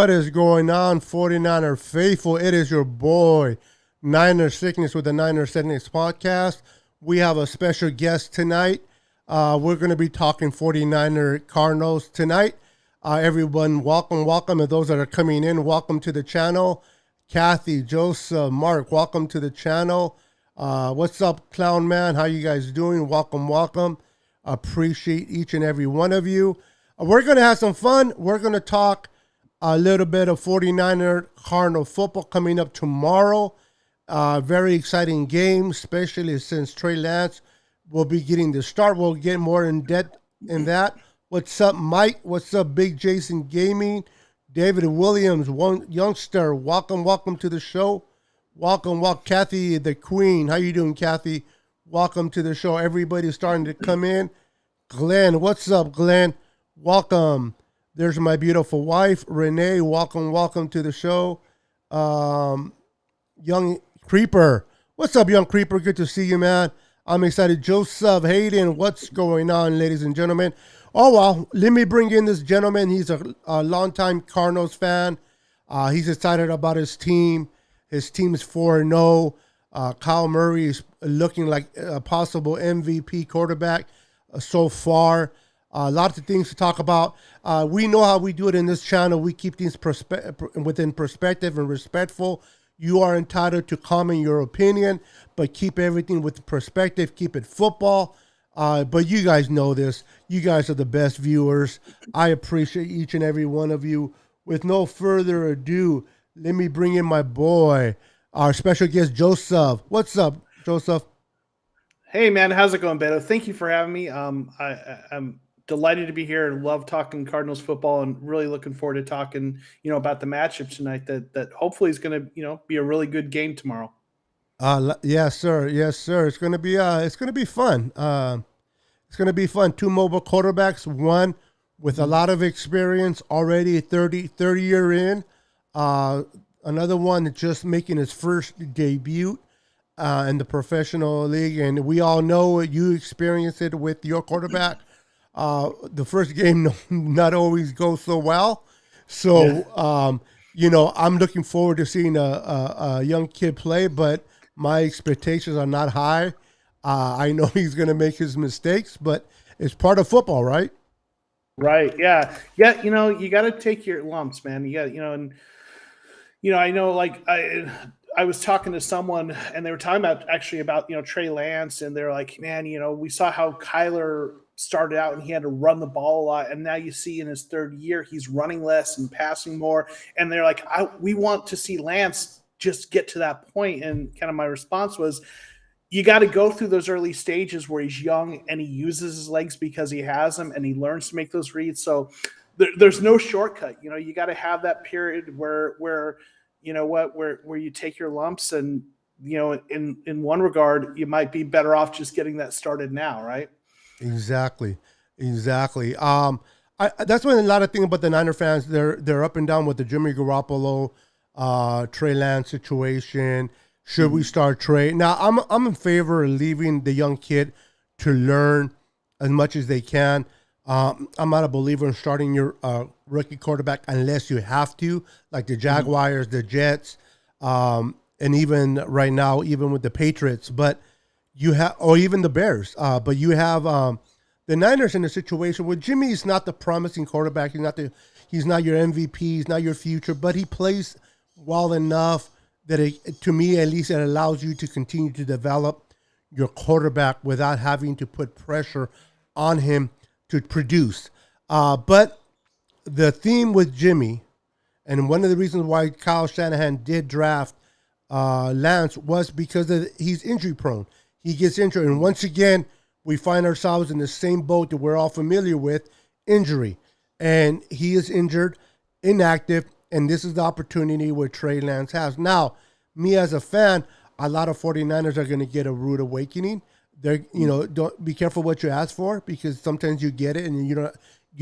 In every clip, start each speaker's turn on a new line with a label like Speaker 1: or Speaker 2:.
Speaker 1: What is going on, 49er faithful? It is your boy, Niner Sickness with the Niner Sickness podcast. We have a special guest tonight. We're going to be talking 49er Cardinals tonight. Everyone, welcome. And those that are coming in, welcome to the channel. Kathy, Joseph, Mark, welcome to the channel. What's up, Clown Man? How you guys doing? Welcome. Appreciate each and every one of you. We're going to have some fun. We're going to talk a little bit of 49er Cardinal football coming up tomorrow. Very exciting game, especially since Trey Lance will be getting the start. We'll get more in depth in that. What's up, Mike? What's up, Big Jason Gaming? David Williams, one youngster. Welcome to the show. Welcome, Kathy, the Queen. How you doing, Kathy? Welcome to the show. Everybody's starting to come in. Glenn, what's up, Glenn? Welcome. There's my beautiful wife, Renee. Welcome to the show. Young Creeper. What's up, Young Creeper? Good to see you, man. I'm excited. Joseph Hayden, what's going on, ladies and gentlemen? Oh, well, let me bring in this gentleman. He's a longtime Cardinals fan. He's excited about his team. His team's 4-0. Kyle Murray is looking like a possible MVP quarterback so far. Lots of things to talk about. We know how we do it in this channel. We keep things within perspective and respectful. You are entitled to comment your opinion, but keep everything with perspective. Keep it football. But you guys know this. You guys are the best viewers. I appreciate each and every one of you. With no further ado, let me bring in my boy, our special guest, Joseph. What's up, Joseph?
Speaker 2: Hey, man. How's it going, Beto? Thank you for having me. I'm delighted to be here and love talking Cardinals football and really looking forward to talking, about the matchup tonight that hopefully is going to, be a really good game tomorrow.
Speaker 1: Yes, sir. It's going to be fun. It's going to be fun. Two mobile quarterbacks, one with a lot of experience already, 30 year in. Another one just making his first debut in the professional league. And we all know you experienced it with your quarterback. The first game not always goes so well. So, I'm looking forward to seeing a young kid play, but my expectations are not high. I know he's going to make his mistakes, but it's part of football, right?
Speaker 2: Right. Yeah. Yeah. You got to take your lumps, man. You got, I know, like, I was talking to someone and they were talking about Trey Lance, and they're like, man, we saw how Kyler started out and he had to run the ball a lot, and now you see in his third year he's running less and passing more, and they're like, we want to see Lance just get to that point. And kind of my response was, you got to go through those early stages where he's young and he uses his legs because he has them and he learns to make those reads. So there's no shortcut. You got to have that period where you take your lumps, and in one regard you might be better off just getting that started now, right?
Speaker 1: Exactly. That's when a lot of things about the Niner fans, they're up and down with the Jimmy Garoppolo, Trey Lance situation. Should we start Trey? Now, I'm in favor of leaving the young kid to learn as much as they can. I'm not a believer in starting your rookie quarterback unless you have to, like the Jaguars, the Jets, and even right now, even with the Patriots. But you have, or even the Bears. But you have the Niners in a situation where Jimmy is not the promising quarterback. He's not your MVP. He's not your future. But he plays well enough that to me, at least, it allows you to continue to develop your quarterback without having to put pressure on him to produce. But the theme with Jimmy, and one of the reasons why Kyle Shanahan did draft Lance, was because he's injury prone. He gets injured. And once again, we find ourselves in the same boat that we're all familiar with, injury. And he is injured, inactive, and this is the opportunity where Trey Lance has. Now, me as a fan, a lot of 49ers are going to get a rude awakening. They're, don't be careful what you ask for, because sometimes you get it and you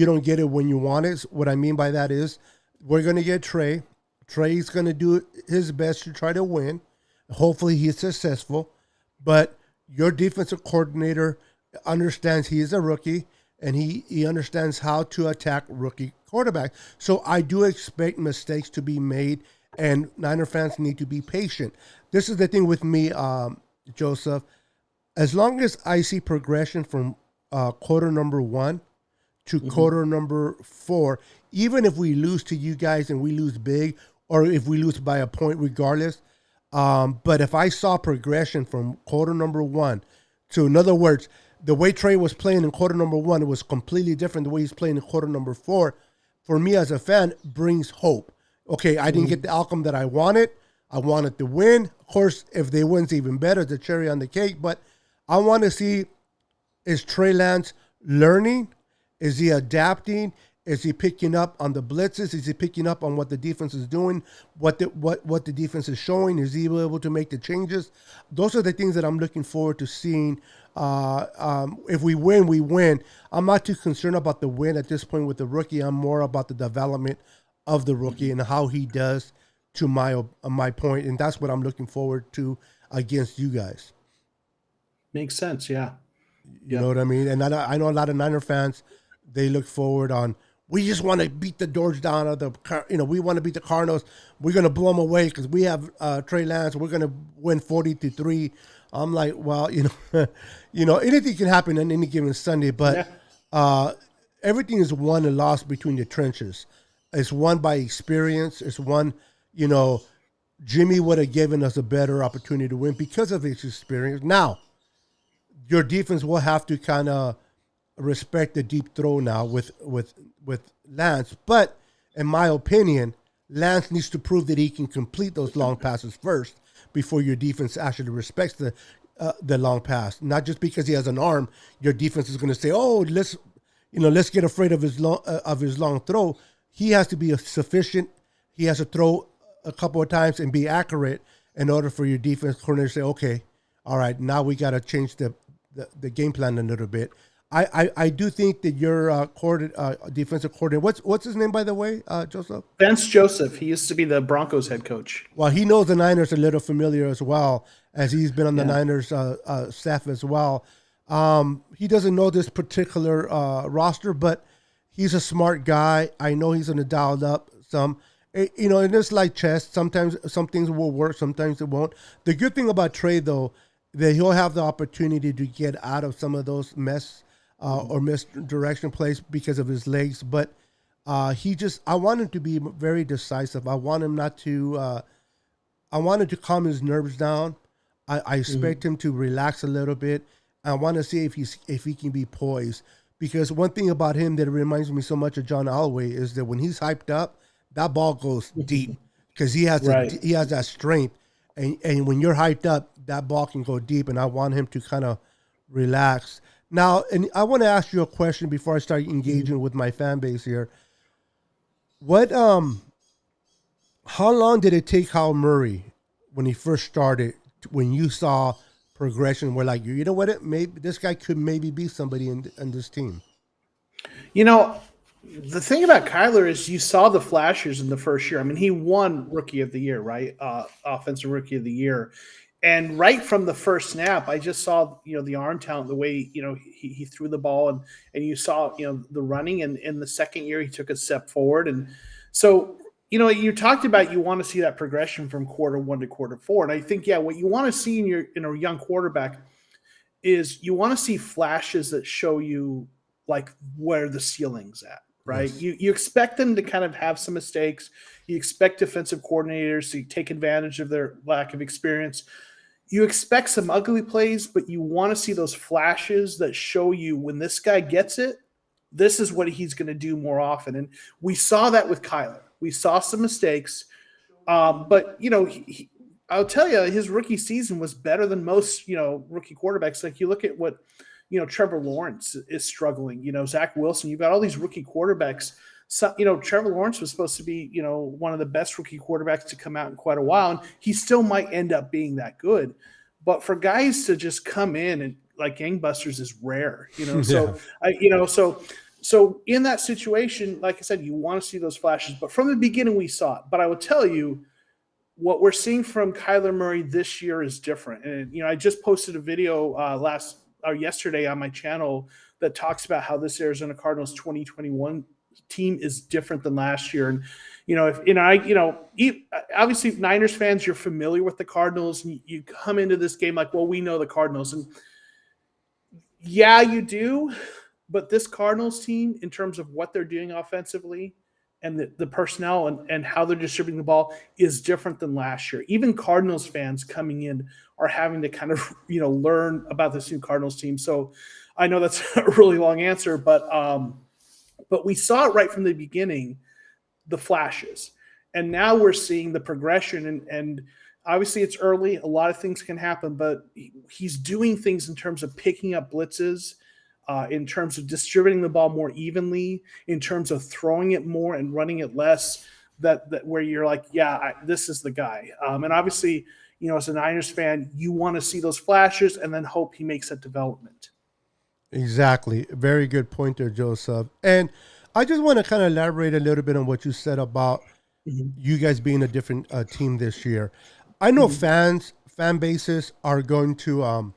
Speaker 1: don't get it when you want it. What I mean by that is we're going to get Trey. Trey's going to do his best to try to win. Hopefully he's successful. But your defensive coordinator understands he is a rookie, and he understands how to attack rookie quarterback. So I do expect mistakes to be made, and Niner fans need to be patient. This is the thing with me, Joseph. As long as I see progression from quarter number 1 to quarter number 4, even if we lose to you guys and we lose big, or if we lose by a point, regardless. But if I saw progression from quarter number 1 to, in other words, the way Trey was playing in quarter number 1, it was completely different the way he's playing in quarter number 4. For me as a fan, brings hope. Okay, I didn't get the outcome that I wanted. I wanted to win. Of course, if they win, it's even better, the cherry on the cake. But I want to see, is Trey Lance learning? Is he adapting? Is he picking up on the blitzes? Is he picking up on what the defense is doing? What the defense is showing? Is he able to make the changes? Those are the things that I'm looking forward to seeing. If we win, we win. I'm not too concerned about the win at this point with the rookie. I'm more about the development of the rookie and how he does, to my point. And that's what I'm looking forward to against you guys.
Speaker 2: Makes sense, yeah.
Speaker 1: You know what I mean? And I know a lot of Niner fans, they look forward on, we just want to beat the doors down of we want to beat the Cardinals. We're going to blow them away because we have Trey Lance. We're going to win 40-3. I'm like, well, anything can happen on any given Sunday, but everything is won and lost between the trenches. It's won by experience. It's won, Jimmy would have given us a better opportunity to win because of his experience. Now, your defense will have to kind of respect the deep throw now with Lance. But in my opinion, Lance needs to prove that he can complete those long passes first before your defense actually respects the long pass. Not just because he has an arm, your defense is going to say, "Oh, let's get afraid of his long throw." He has to be sufficient. He has to throw a couple of times and be accurate in order for your defense coordinator to say, "Okay, all right, now we got to change the game plan a little bit." I do think that your defensive coordinator, what's his name, by the way, Joseph?
Speaker 2: Vance Joseph. He used to be the Broncos head coach.
Speaker 1: Well, he knows the Niners a little familiar as well, as he's been on the Niners staff as well. He doesn't know this particular roster, but he's a smart guy. I know he's going to dial it up some. And it's like chess. Sometimes some things will work, sometimes it won't. The good thing about Trey, though, that he'll have the opportunity to get out of some of those or misdirection plays because of his legs. But I want him to be very decisive. I want him I wanted to calm his nerves down. I expect him to relax a little bit. I want to see if he can be poised. Because one thing about him that reminds me so much of John Elway is that when he's hyped up, that ball goes deep because he has that strength. And when you're hyped up, that ball can go deep. And I want him to kind of relax. Now, and I want to ask you a question before I start engaging with my fan base here. How long did it take Kyle Murray when he first started, when you saw progression, we're like, you know what, maybe this guy could maybe be somebody in this team?
Speaker 2: The thing about Kyler is you saw the flashes in the first year. I mean, he won Rookie of the Year, right? Offensive Rookie of the Year. And right from the first snap, I just saw, the arm talent, the way, he threw the ball and you saw, the running. And in the second year, he took a step forward. And so, you talked about you want to see that progression from quarter 1 to quarter 4. And I think, what you want to see in a young quarterback is you want to see flashes that show you like where the ceiling's at, right? Yes. You expect them to kind of have some mistakes. You expect defensive coordinators to take advantage of their lack of experience. You expect some ugly plays, but you want to see those flashes that show you when this guy gets it, this is what he's going to do more often. And we saw that with Kyler. We saw some mistakes, but I'll tell you, his rookie season was better than most, rookie quarterbacks. Like you look at what, Trevor Lawrence is struggling. Zach Wilson. You've got all these rookie quarterbacks. So, Trevor Lawrence was supposed to be, one of the best rookie quarterbacks to come out in quite a while, and he still might end up being that good. But for guys to just come in and like gangbusters is rare, So, So in that situation, like I said, you want to see those flashes. But from the beginning, we saw it. But I will tell you, what we're seeing from Kyler Murray this year is different. And I just posted a video yesterday on my channel that talks about how this Arizona Cardinals 2021 team is different than last year. And obviously Niners fans, you're familiar with the Cardinals, and you come into this game like, well, we know the Cardinals, and yeah, you do. But this Cardinals team, in terms of what they're doing offensively and the personnel and how they're distributing the ball, is different than last year. Even Cardinals fans coming in are having to kind of, learn about this new Cardinals team. So I know that's a really long answer, but we saw it right from the beginning, the flashes. And now we're seeing the progression, and obviously it's early. A lot of things can happen, but he's doing things in terms of picking up blitzes, in terms of distributing the ball more evenly, in terms of throwing it more and running it less, that where you're like, yeah, this is the guy. And obviously, as a Niners fan, you want to see those flashes and then hope he makes that development.
Speaker 1: Exactly. Very good point there, Joseph. And I just want to kind of elaborate a little bit on what you said about you guys being a different team this year. I know fan bases are going to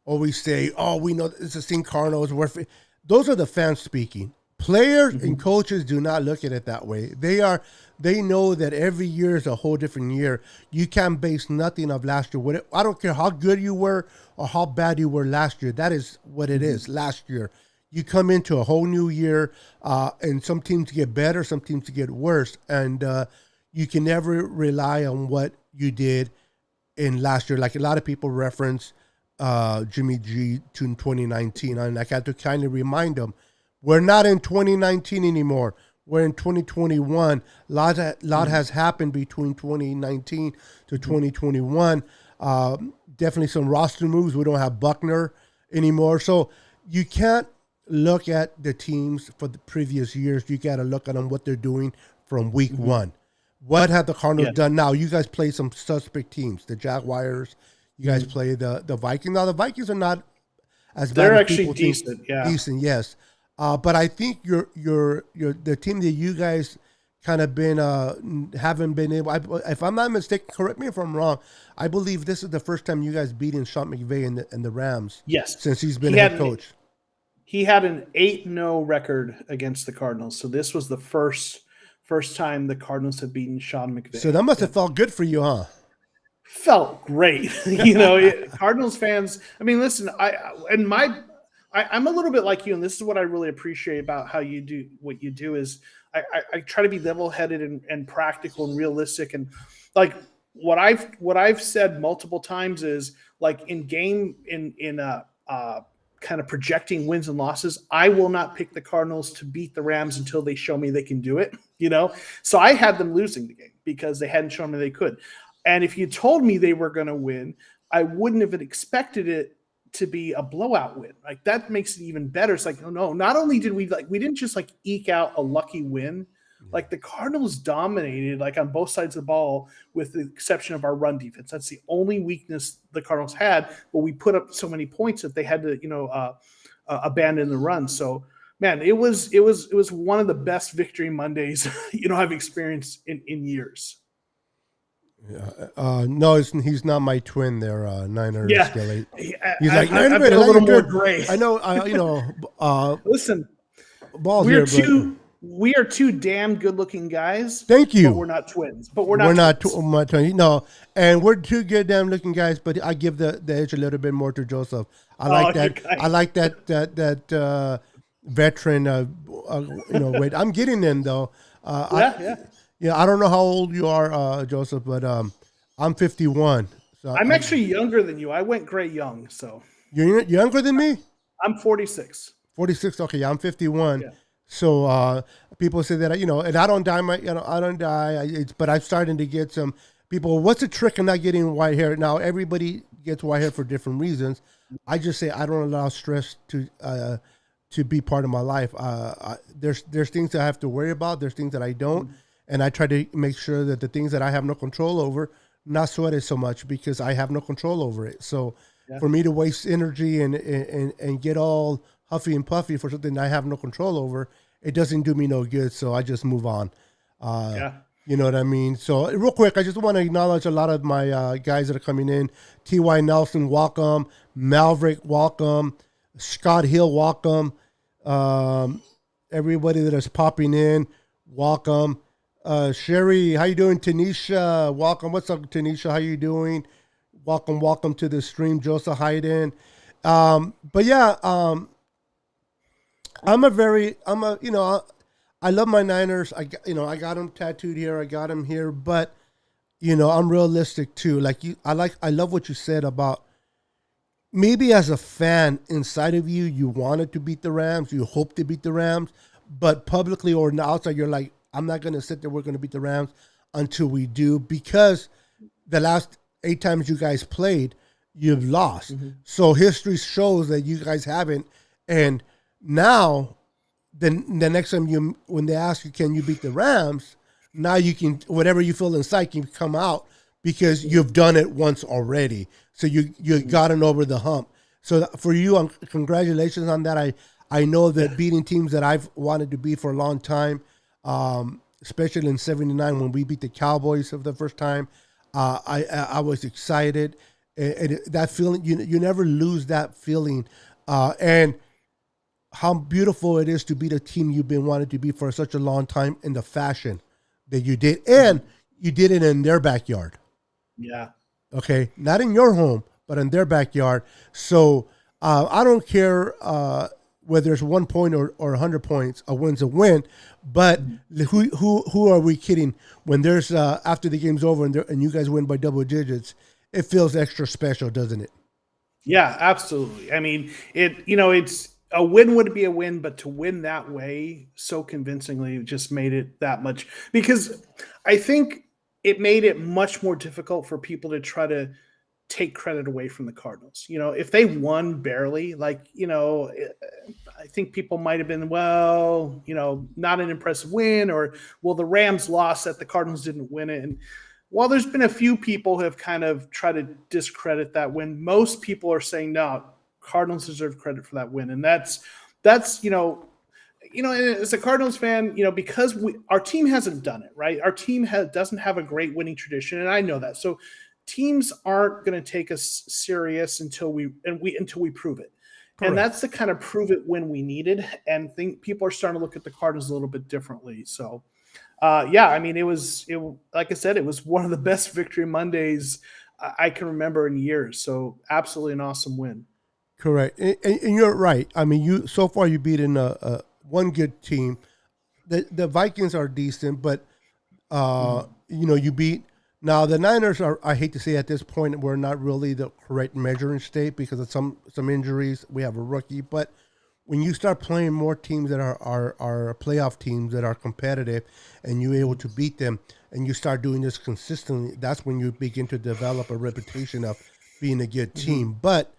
Speaker 1: always say, oh, we know it's the same Cardinals. Those are the fans speaking. Players and coaches do not look at it that way. They know that every year is a whole different year. You can't base nothing of last year. I don't care how good you were or how bad you were last year. That is what it is last year. You come into a whole new year, and some teams get better, some teams get worse. And you can never rely on what you did in last year. Like a lot of people reference Jimmy G to 2019. And I got to kind of remind them, we're not in 2019 anymore. We're in 2021. A lot has happened between 2019 to 2021. Definitely some roster moves. We don't have Buckner anymore. So you can't look at the teams for the previous years. You got to look at them, what they're doing from week one. What have the Cardinals done now? You guys play some suspect teams. The Jaguars. You guys play the Vikings. Now, the Vikings are not as bad.
Speaker 2: They're
Speaker 1: as
Speaker 2: actually
Speaker 1: people
Speaker 2: decent.
Speaker 1: think.
Speaker 2: Yeah.
Speaker 1: Decent, yes. But I think you're the team that you guys kind of been haven't been able. If I'm not mistaken, correct me if I'm wrong. I believe this is the first time you guys beating Sean McVay and the Rams.
Speaker 2: Yes,
Speaker 1: since he's been head coach.
Speaker 2: He had an 8-0 record against the Cardinals, so this was the first time the Cardinals had beaten Sean McVay.
Speaker 1: So that must have felt good for you, huh?
Speaker 2: Felt great. Cardinals fans. I mean, listen, I'm a little bit like you, and this is what I really appreciate about how you do what you do is I try to be level-headed and practical and realistic. And like what I've said multiple times is like in kind of projecting wins and losses, I will not pick the Cardinals to beat the Rams until they show me they can do it. So I had them losing the game because they hadn't shown me they could. And if you told me they were going to win, I wouldn't have expected it to be a blowout win. Like that makes it even better. It's like, oh no, not only did we didn't just like eke out a lucky win, like the Cardinals dominated like on both sides of the ball with the exception of our run defense. That's the only weakness the Cardinals had, but we put up so many points that they had to, abandon the run. So man, it was one of the best victory Mondays, I've experienced in years.
Speaker 1: Yeah. No, he's not my twin there, Niner.
Speaker 2: Yeah.
Speaker 1: He's like, Niner,
Speaker 2: a little more gray.
Speaker 1: I know,
Speaker 2: listen,
Speaker 1: balls
Speaker 2: we are two damn good-looking guys.
Speaker 1: Thank you.
Speaker 2: But we're not twins. We're not
Speaker 1: twins. No, and we're two good damn-looking guys. But I give the edge a little bit more to Joseph. I like that. I like that veteran. Wait, I'm getting in though. Yeah, I don't know how old you are, Joseph, but I'm 51. So
Speaker 2: I'm actually younger than you. I went gray young, so
Speaker 1: you're younger than me.
Speaker 2: I'm 46.
Speaker 1: 46. Okay, I'm 51.
Speaker 2: Yeah.
Speaker 1: So people say that and I don't dye I don't dye. But I'm starting to get some people. What's the trick of not getting white hair? Now everybody gets white hair for different reasons. I just say I don't allow stress to be part of my life. There's things that I have to worry about. There's things that I don't, and I try to make sure that the things that I have no control over, not sweat it so much because I have no control over it. So for me to waste energy and get all huffy and puffy for something I have no control over, it doesn't do me no good. So I just move on. You know what I mean? So real quick, I just want to acknowledge a lot of my guys that are coming in. T.Y. Nelson, welcome. Malverick, welcome. Scott Hill, welcome. everybody that is popping in. Welcome. Sherry, how you doing? Tanisha, welcome. What's up, Tanisha? How you doing? Welcome to the stream, Joseph Hayden. But yeah, I love my Niners. I got them tattooed here. I got them here, but I'm realistic too. I love what you said about maybe as a fan inside of you, you wanted to beat the Rams, you hope to beat the Rams, but publicly or on the outside, you're like, I'm not going to sit there. We're going to beat the Rams until we do, because the last 8 times you guys played, you've lost. Mm-hmm. So history shows that you guys haven't. And now, the next time when they ask you, can you beat the Rams? Now you can, whatever you feel inside can come out because you've done it once already. So you gotten over the hump. So for you, congratulations on that. I know that beating teams that I've wanted to beat for a long time, especially in '79 when we beat the Cowboys for the first time, I was excited. And that feeling, you never lose that feeling. And how beautiful it is to beat a team you've been wanting to beat for such a long time in the fashion that you did. And you did it in their backyard.
Speaker 2: Yeah.
Speaker 1: Okay. Not in your home, but in their backyard. So I don't care whether it's 1 point or 100 points, a win's a win. But who are we kidding? When there's after the game's over and you guys win by double digits, it feels extra special, doesn't it?
Speaker 2: Yeah, absolutely. I mean, it's a win would be a win, but to win that way so convincingly just made it that much, because I think it made it much more difficult for people to try to take credit away from the Cardinals. If they won barely, I think people might have been, well, not an impressive win, or, well, the Rams lost that the Cardinals didn't win it. And while there's been a few people who have kind of tried to discredit that win, most people are saying, no, Cardinals deserve credit for that win. And that's as a Cardinals fan, because our team hasn't done it, right? Our team doesn't have a great winning tradition, and I know that. So teams aren't going to take us serious until we prove it. Correct. And that's the kind of prove it win we needed. And think people are starting to look at the Cardinals a little bit differently. So, I mean, it like I said, it was one of the best Victory Mondays I can remember in years. So absolutely an awesome win.
Speaker 1: Correct. And you're right. I mean, so far you beat in one good team. The Vikings are decent, but you beat. Now the Niners are. I hate to say at this point we're not really the correct measuring state because of some injuries. We have a rookie, but when you start playing more teams that are playoff teams that are competitive, and you're able to beat them, and you start doing this consistently, that's when you begin to develop a reputation of being a good team. But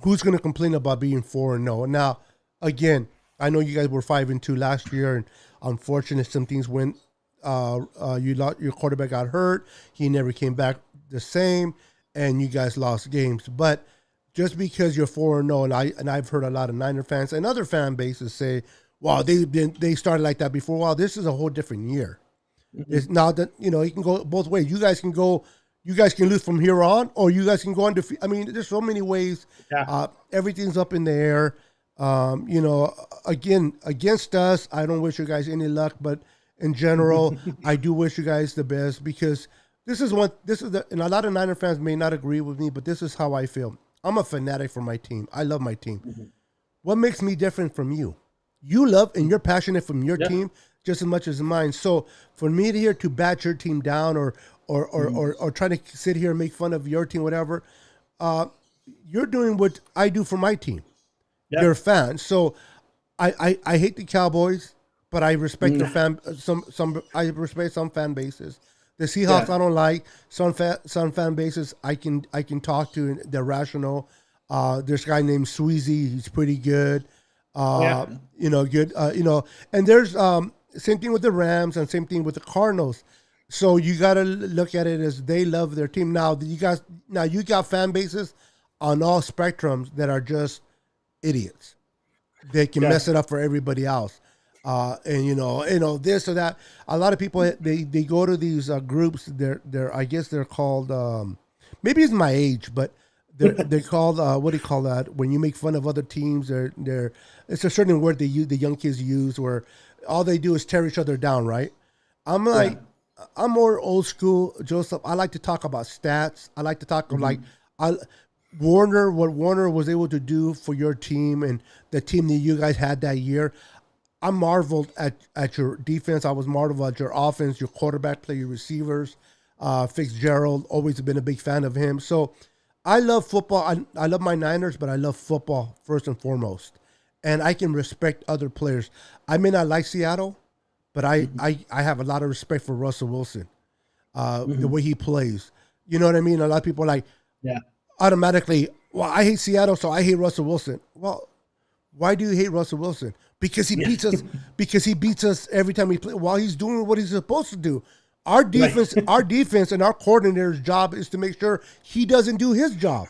Speaker 1: who's going to complain about being 4-0? Now, again, I know you guys were 5-2 last year, and unfortunately, some things went. Your quarterback got hurt. He never came back the same, and you guys lost games. But just because you're 4-0, and I've heard a lot of Niner fans and other fan bases say, "Wow, they started like that before." Wow, this is a whole different year. Mm-hmm. It's now that it can go both ways. You guys can lose from here on, or you guys can go on to. I mean, there's so many ways. Yeah. Everything's up in the air. Again, against us, I don't wish you guys any luck, but in general, I do wish you guys the best, because and a lot of Niner fans may not agree with me, but this is how I feel. I'm a fanatic for my team. I love my team. Mm-hmm. What makes me different from you? You love and you're passionate from your team just as much as mine. So for me to bat your team down or try to sit here and make fun of your team, whatever, you're doing what I do for my team. Yep. You're a fan. So I hate the Cowboys, but I respect the fan. I respect some fan bases. The Seahawks I don't like. Some fan bases I can talk to. And they're rational. There's a guy named Sweezy. He's pretty good. Good. And there's same thing with the Rams and same thing with the Cardinals. So you got to look at it as they love their team. Now you got fan bases on all spectrums that are just idiots. They can mess it up for everybody else. And this or that. A lot of people they go to these groups. I guess they're called. Maybe it's my age, but They're called what do you call that? When you make fun of other teams, they're it's a certain word the young kids use where all they do is tear each other down, right? I'm
Speaker 2: Yeah.
Speaker 1: like I'm more old school, Joseph. I like to talk about stats. I like to talk of like I what Warner was able to do for your team and the team that you guys had that year. I marveled at your defense. I was marveled at your offense, your quarterback play, your receivers. Fitzgerald, always been a big fan of him. So I love football. I love my Niners, but I love football first and foremost. And I can respect other players. I may not like Seattle, but I have a lot of respect for Russell Wilson, the way he plays. You know what I mean? A lot of people are like
Speaker 2: Yeah.
Speaker 1: automatically, well, I hate Seattle, so I hate Russell Wilson. Well, why do you hate Russell Wilson? Because he beats us. Because he beats us every time he plays. While he's doing what he's supposed to do, our defense, our defense, and our coordinator's job is to make sure he doesn't do his job.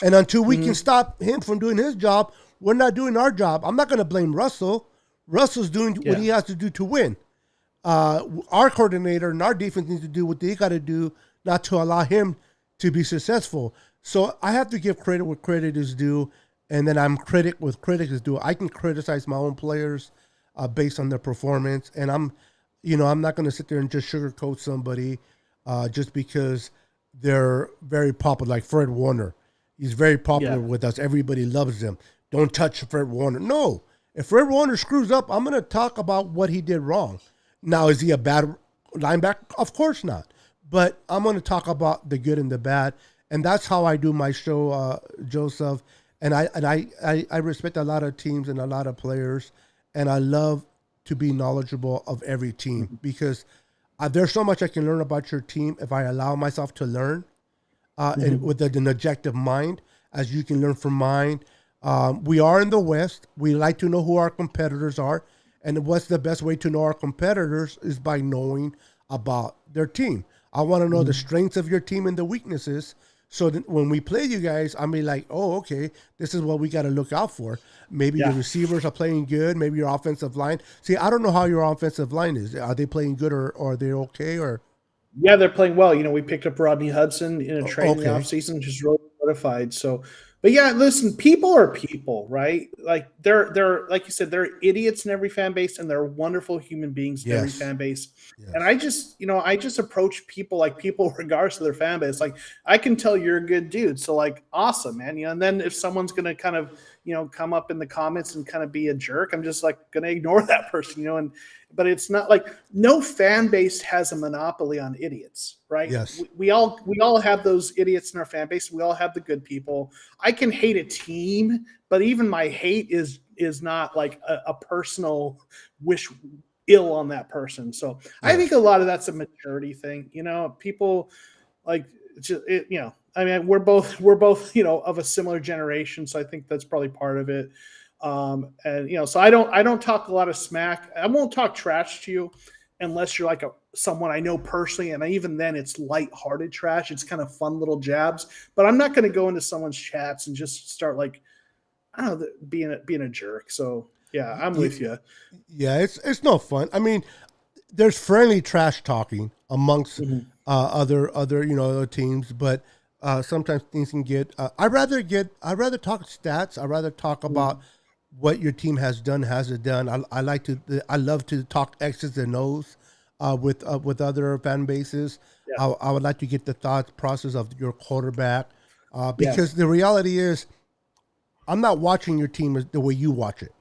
Speaker 1: And until we can stop him from doing his job, we're not doing our job. I'm not going to blame Russell. Russell's doing what he has to do to win. Our coordinator and our defense needs to do what they got to do, not to allow him to be successful. So I have to give credit where credit is due. And then I'm critic with critics is due. I can criticize my own players based on their performance, and I'm not going to sit there and just sugarcoat somebody just because they're very popular. Like Fred Warner, he's very popular with us. Everybody loves him. Don't touch Fred Warner. No, if Fred Warner screws up, I'm going to talk about what he did wrong. Now, is he a bad linebacker? Of course not. But I'm going to talk about the good and the bad, and that's how I do my show, Joseph. And I respect a lot of teams and a lot of players, and I love to be knowledgeable of every team because there's so much I can learn about your team if I allow myself to learn and with an objective mind, as you can learn from mine. We are in the West. We like to know who our competitors are, and what's the best way to know our competitors is by knowing about their team. I want to know the strengths of your team and the weaknesses. So that when we play you guys, I'm be like, oh, okay, this is what we got to look out for. Maybe your receivers are playing good. Maybe your offensive line. See, I don't know how your offensive line is. Are they playing good or are they okay? Or
Speaker 2: Yeah, they're playing well. We picked up Rodney Hudson in a trade in the offseason, just really modified. So, but yeah, listen, people are people, right? Like they're like you said, they're idiots in every fan base, and they're wonderful human beings in every fan base.
Speaker 1: Yes.
Speaker 2: And I just approach people like people regardless of their fan base. Like I can tell you're a good dude, so like awesome, man. And then if someone's gonna kind of come up in the comments and kind of be a jerk, I'm just like gonna ignore that person, But it's not like no fan base has a monopoly on idiots, right?
Speaker 1: Yes.
Speaker 2: We all have those idiots in our fan base. We all have the good people. I can hate a team, but even my hate is not like a personal wish ill on that person. So I think a lot of that's a maturity thing. People like I mean, we're both of a similar generation, so I think that's probably part of it. And so I don't talk a lot of smack. I won't talk trash to you unless you're like someone I know personally, and even then it's lighthearted trash. It's kind of fun little jabs, but I'm not going to go into someone's chats and just start like I don't know being a jerk. So yeah, I'm with you.
Speaker 1: Yeah, it's no fun. I mean, there's friendly trash talking amongst other teams, but sometimes things can get. I'd rather talk stats. I'd rather talk about what your team has done, hasn't done. I love to talk X's and O's with other fan bases. Yeah. I would like to get the thought process of your quarterback because the reality is, I'm not watching your team the way you watch it.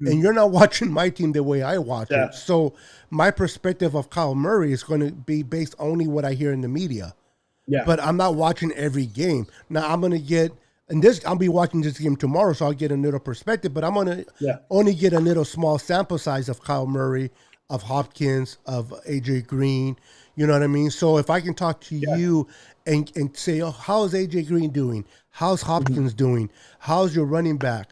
Speaker 1: And you're not watching my team the way I watch it. So my perspective of Kyle Murray is going to be based only what I hear in the media. Yeah. But I'm not watching every game. Now I'm going to get, I'll be watching this game tomorrow, so I'll get a little perspective, but I'm going to only get a little small sample size of Kyle Murray, of Hopkins, of AJ Green. You know what I mean? So if I can talk to you and say, oh, how's AJ Green doing? How's Hopkins doing? How's your running back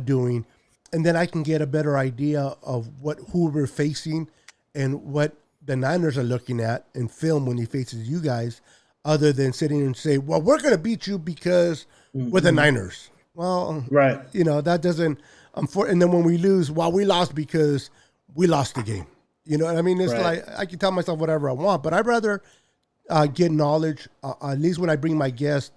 Speaker 1: doing? And then I can get a better idea of who we're facing and what the Niners are looking at in film when he faces you guys, other than sitting and say, well, we're going to beat you because we're the Niners. Well, right. That doesn't and then when we lose, well, we lost because we lost the game. You know what I mean? It's like I can tell myself whatever I want, but I'd rather get knowledge, at least when I bring my guest,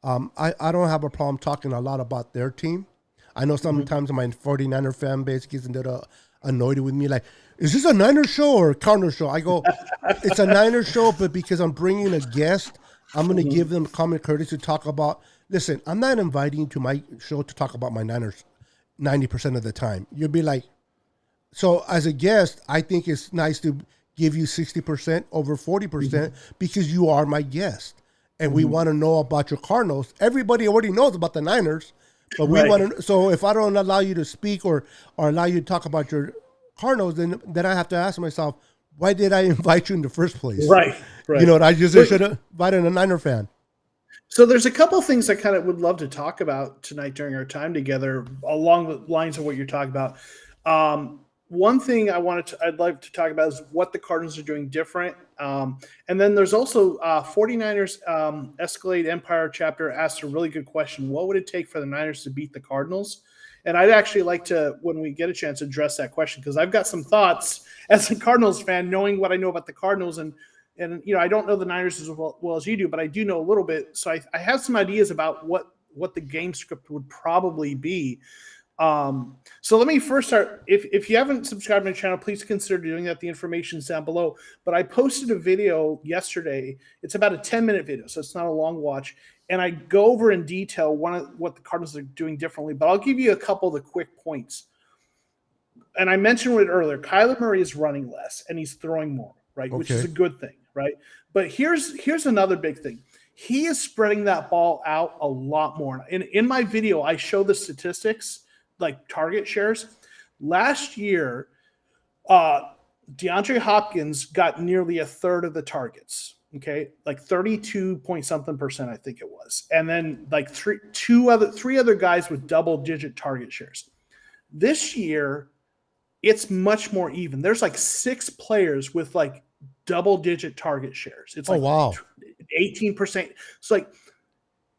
Speaker 1: I don't have a problem talking a lot about their team. I know sometimes my 49er fan base gets a little annoyed with me, like, is this a Niner show or a Cardinal show? I go, it's a Niner show, but because I'm bringing a guest, I'm going to give them common courtesy to talk about. Listen, I'm not inviting you to my show to talk about my Niners 90% of the time. You'll be like, so as a guest, I think it's nice to give you 60% over 40% because you are my guest. And we want to know about your Cardinals. Everybody already knows about the Niners, but we want to. So if I don't allow you to speak or allow you to talk about your Cardinals, then I have to ask myself, why did I invite you in the first place?
Speaker 2: Right.
Speaker 1: You know, I just should have invited a Niner fan.
Speaker 2: So there's a couple things I kind of would love to talk about tonight during our time together, along the lines of what you're talking about. One thing I'd like to talk about is what the Cardinals are doing different. And then there's also 49ers Escalade Empire chapter asked a really good question. What would it take for the Niners to beat the Cardinals? And I'd actually like to, when we get a chance, address that question because I've got some thoughts as a Cardinals fan, knowing what I know about the Cardinals. And you know, I don't know the Niners as well as you do, but I do know a little bit. So I have some ideas about what the game script would probably be. So let me first start. If you haven't subscribed to my channel, please consider doing that. The information's down below. But I posted a video yesterday. It's about a 10-minute video, so it's not a long watch. And I go over in detail what the Cardinals are doing differently. But I'll give you a couple of the quick points. And I mentioned it earlier. Kyler Murray is running less, and he's throwing more, right? Okay. Which is a good thing, right? But here's another big thing. He is spreading that ball out a lot more. In my video, I show the statistics, like target shares. Last year, DeAndre Hopkins got nearly a third of the targets. Okay, like 32 point something percent, I think it was, and then like three other guys with double-digit target shares. This year, it's much more even. There's like 6 players with like double-digit target shares. It's like 18%. It's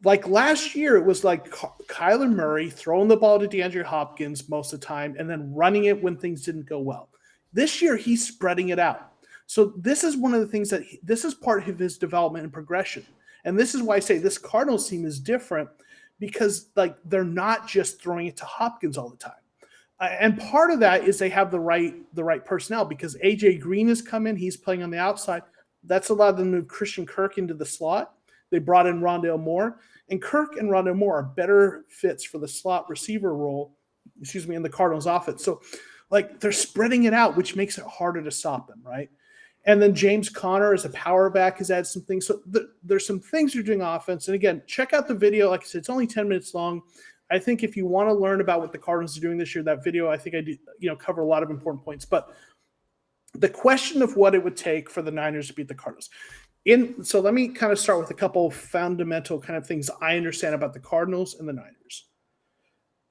Speaker 2: like last year, it was like Kyler Murray throwing the ball to DeAndre Hopkins most of the time and then running it when things didn't go well. This year, he's spreading it out. So this is one of the things this is part of his development and progression. And this is why I say this Cardinals team is different because like they're not just throwing it to Hopkins all the time. And part of that is they have the right personnel because AJ Green has come in. He's playing on the outside. That's allowed them to move Christian Kirk into the slot. They brought in Rondale Moore. And Kirk and Rondale Moore are better fits for the slot receiver role, in the Cardinals offense. So, like, they're spreading it out, which makes it harder to stop them, right? And then James Conner as a power back has added some things. So there's some things you're doing offense. And again, check out the video. Like I said, it's only 10 minutes long. I think if you want to learn about what the Cardinals are doing this year, that video, I think I do, cover a lot of important points. But the question of what it would take for the Niners to beat the Cardinals. So let me kind of start with a couple of fundamental kind of things I understand about the Cardinals and the Niners.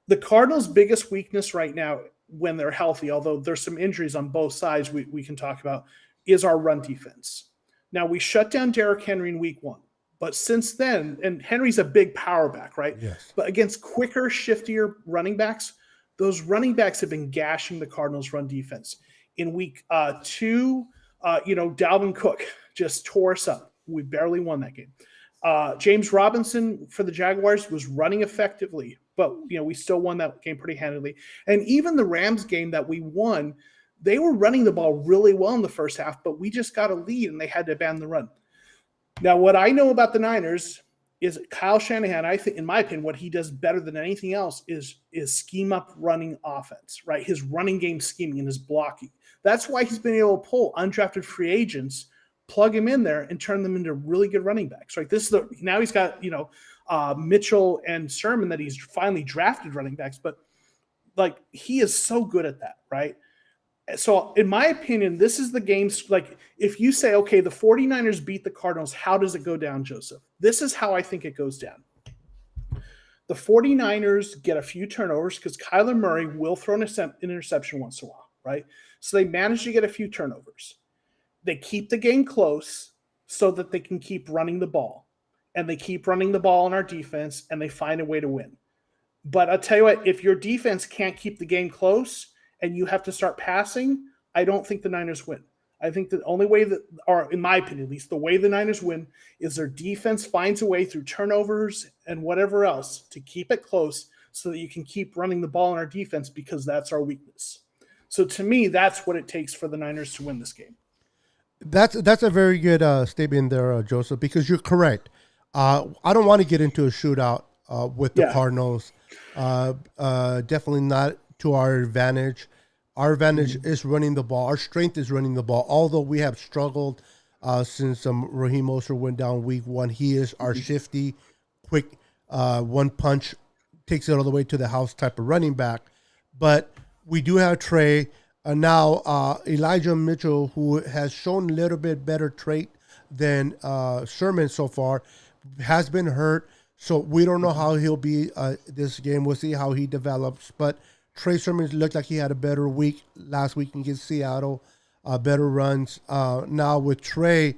Speaker 2: The Cardinals' biggest weakness right now when they're healthy, although there's some injuries on both sides we can talk about, is our run defense. Now, we shut down Derrick Henry in week 1. But since then, and Henry's a big power back, right?
Speaker 1: Yes.
Speaker 2: But against quicker, shiftier running backs, those running backs have been gashing the Cardinals' run defense. In week 2, Dalvin Cook just tore us up. We barely won that game. James Robinson for the Jaguars was running effectively, but we still won that game pretty handily. And even the Rams game that we won, they were running the ball really well in the first half, but we just got a lead and they had to abandon the run. Now, what I know about the Niners is Kyle Shanahan, I think, in my opinion, what he does better than anything else is scheme up running offense, right? His running game scheming and his blocking. That's why he's been able to pull undrafted free agents, plug him in there, and turn them into really good running backs, right? Now he's got, Mitchell and Sherman that he's finally drafted running backs, but like he is so good at that, right? So in my opinion, this is the game. Like if you say, okay, the 49ers beat the Cardinals, how does it go down, Joseph? This is how I think it goes down. The 49ers get a few turnovers because Kyler Murray will throw an interception once in a while, right? So they manage to get a few turnovers. They keep the game close so that they can keep running the ball. And they keep running the ball on our defense, and they find a way to win. But I'll tell you what, if your defense can't keep the game close and you have to start passing, I don't think the Niners win. I think the only way that, or in my opinion, at least the way the Niners win is their defense finds a way through turnovers and whatever else to keep it close so that you can keep running the ball in our defense because that's our weakness. So to me, that's what it takes for the Niners to win this game.
Speaker 1: That's a very good statement there, Joseph, because you're correct. I don't want to get into a shootout with the Cardinals. Definitely not to our advantage. Our advantage is running the ball. Our strength is running the ball. Although we have struggled since Raheem Mostert went down week 1. He is our shifty, quick, one punch, takes it all the way to the house type of running back. But we do have Trey. Now, Elijah Mitchell, who has shown a little bit better trait than Sherman so far, has been hurt. So we don't know how he'll be this game. We'll see how he develops. But Trey Sermon looked like he had a better week last week against Seattle, better runs. Now with Trey,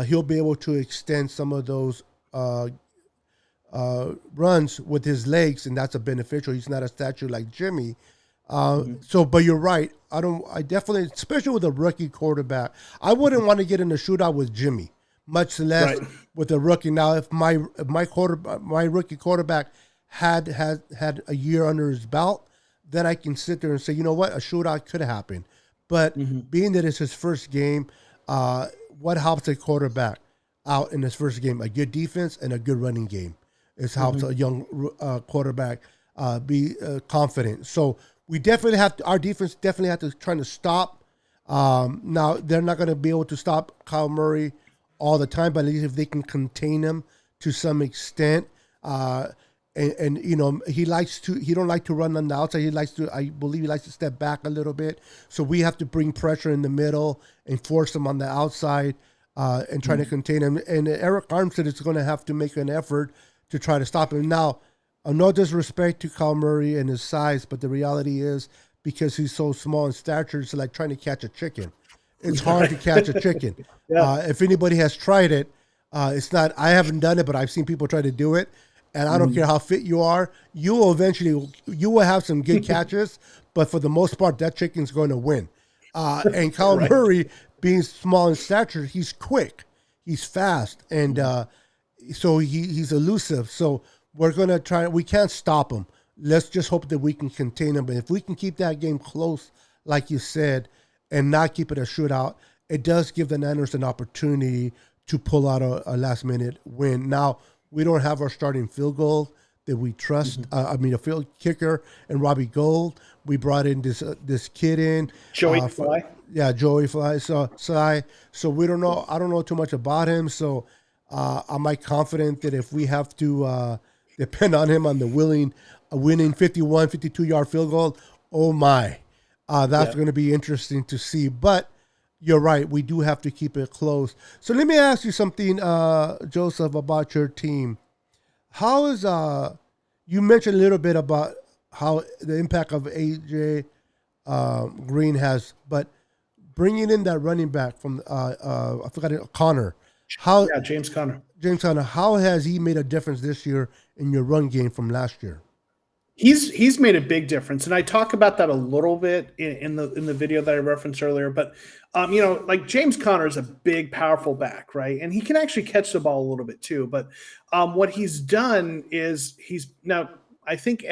Speaker 1: he'll be able to extend some of those runs with his legs, and that's a beneficial. He's not a statue like Jimmy. But you're right. I definitely, especially with a rookie quarterback, I wouldn't want to get in a shootout with Jimmy, much less with a rookie. Now, if my rookie quarterback had a year under his belt, then I can sit there and say, you know what, a shootout could happen. But being that it's his first game, what helps a quarterback out in his first game? A good defense and a good running game. It helps a young quarterback be confident. So we definitely our defense definitely have to try to stop. Now, they're not going to be able to stop Kyle Murray all the time, but at least if they can contain him to some extent. And you know, he don't like to run on the outside. I believe he likes to step back a little bit. So we have to bring pressure in the middle and force him on the outside and try to contain him. And Eric Armstead is going to have to make an effort to try to stop him. Now, no disrespect to Kyle Murray and his size, but the reality is because he's so small in stature, it's like trying to catch a chicken. It's hard to catch a chicken. If anybody has tried it, it's not. I haven't done it, but I've seen people try to do it. And I don't care how fit you are, you will have some good catches, but for the most part, that chicken's going to win. And Kyle Murray, being small in stature, he's quick, he's fast, and so he's elusive. So we're going to try. We can't stop him. Let's just hope that we can contain him. And if we can keep that game close, like you said, and not keep it a shootout, it does give the Niners an opportunity to pull out a last-minute win. Now, we don't have our starting field goal that we trust. A field kicker and Robbie Gould. We brought in this kid in.
Speaker 2: Joey Fly.
Speaker 1: Joey Fly. So we don't know. I don't know too much about him. So am I confident that if we have to depend on him on the winning 51, 52-yard field goal, oh my, that's going to be interesting to see. But you're right. We do have to keep it close. So let me ask you something, Joseph, about your team. How is you mentioned a little bit about how the impact of AJ Green has, but bringing in that running back from I forgot it, Connor.
Speaker 2: James Conner.
Speaker 1: James Conner. How has he made a difference this year in your run game from last year?
Speaker 2: He's made a big difference, and I talk about that a little bit in the video that I referenced earlier. But like James Conner is a big, powerful back, right? And he can actually catch the ball a little bit too. But what he's done is I think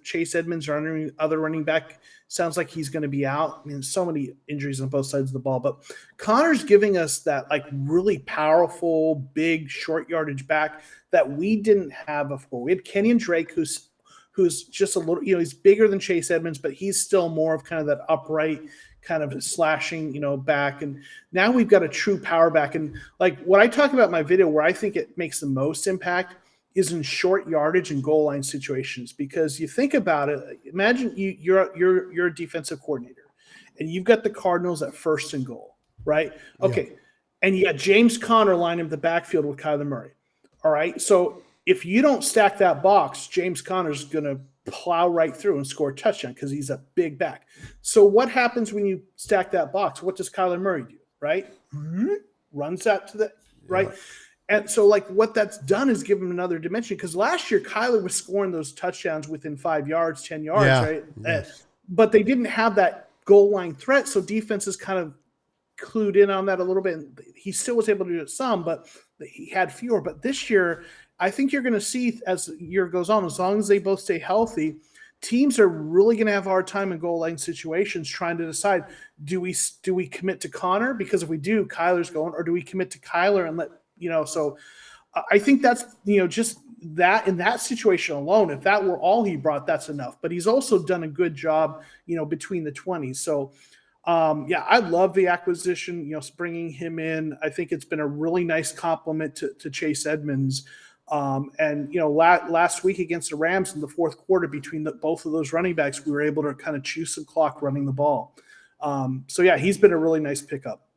Speaker 2: Chase Edmonds, our other running back, sounds like he's going to be out. I mean, so many injuries on both sides of the ball. But Connor's giving us that like really powerful, big, short yardage back that we didn't have before. We had Kenyon Drake, who's just a little, he's bigger than Chase Edmonds, but he's still more of kind of that upright kind of slashing, back. And now we've got a true power back. And like what I talk about in my video, where I think it makes the most impact is in short yardage and goal line situations. Because you think about it, imagine you're a defensive coordinator and you've got the Cardinals at 1st and goal, right? Okay. Yeah. And you got James Conner lining up the backfield with Kyler Murray. All right. So if you don't stack that box, James Conner's going to plow right through and score a touchdown because he's a big back. So what happens when you stack that box? What does Kyler Murray do, right? Runs that to the right. And so like what that's done is give him another dimension, because last year Kyler was scoring those touchdowns within 5 yards, 10 yards, right? Yes. But they didn't have that goal line threat. So defenses kind of clued in on that a little bit. He still was able to do it some, but he had fewer. But this year, I think you're going to see as the year goes on, as long as they both stay healthy, teams are really going to have a hard time in goal line situations trying to decide, do we commit to Connor? Because if we do, Kyler's going, or do we commit to Kyler and let, so I think that's, just that in that situation alone, if that were all he brought, that's enough. But he's also done a good job, between the 20s. So, I love the acquisition, bringing him in. I think it's been a really nice compliment to Chase Edmonds. Last week against the Rams in the fourth quarter, between both of those running backs, we were able to kind of chew some clock running the ball. He's been a really nice pickup.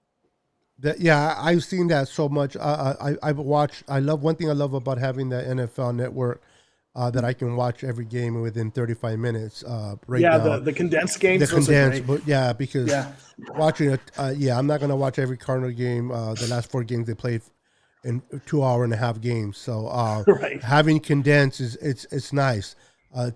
Speaker 1: I've seen that so much. I've watched. One thing I love about having the NFL Network, that I can watch every game within 35 minutes.
Speaker 2: The condensed games.
Speaker 1: Because watching it. I'm not gonna watch every Cardinal game. The last 4 games they played in 2.5 games. So having condensed it's nice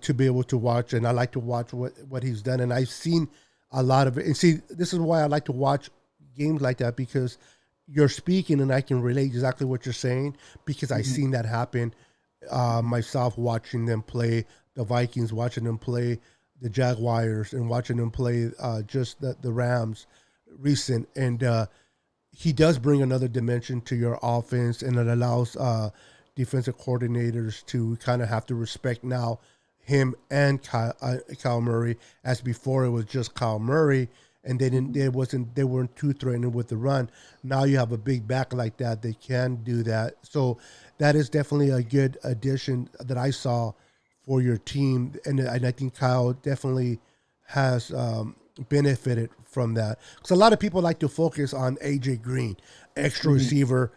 Speaker 1: to be able to watch, and I like to watch what he's done, and I've seen a lot of it. And see, this is why I like to watch games like that, because you're speaking and I can relate exactly what you're saying, because I've seen that happen myself, watching them play the Vikings, watching them play the Jaguars, and watching them play just the Rams recent. And he does bring another dimension to your offense, and it allows defensive coordinators to kind of have to respect now him and Kyle Murray, as before it was just Kyle Murray, and they weren't too threatening with the run. Now you have a big back like that; they can do that. So that is definitely a good addition that I saw for your team, and I think Kyle definitely has benefited from that. Because a lot of people like to focus on AJ Green, extra receiver,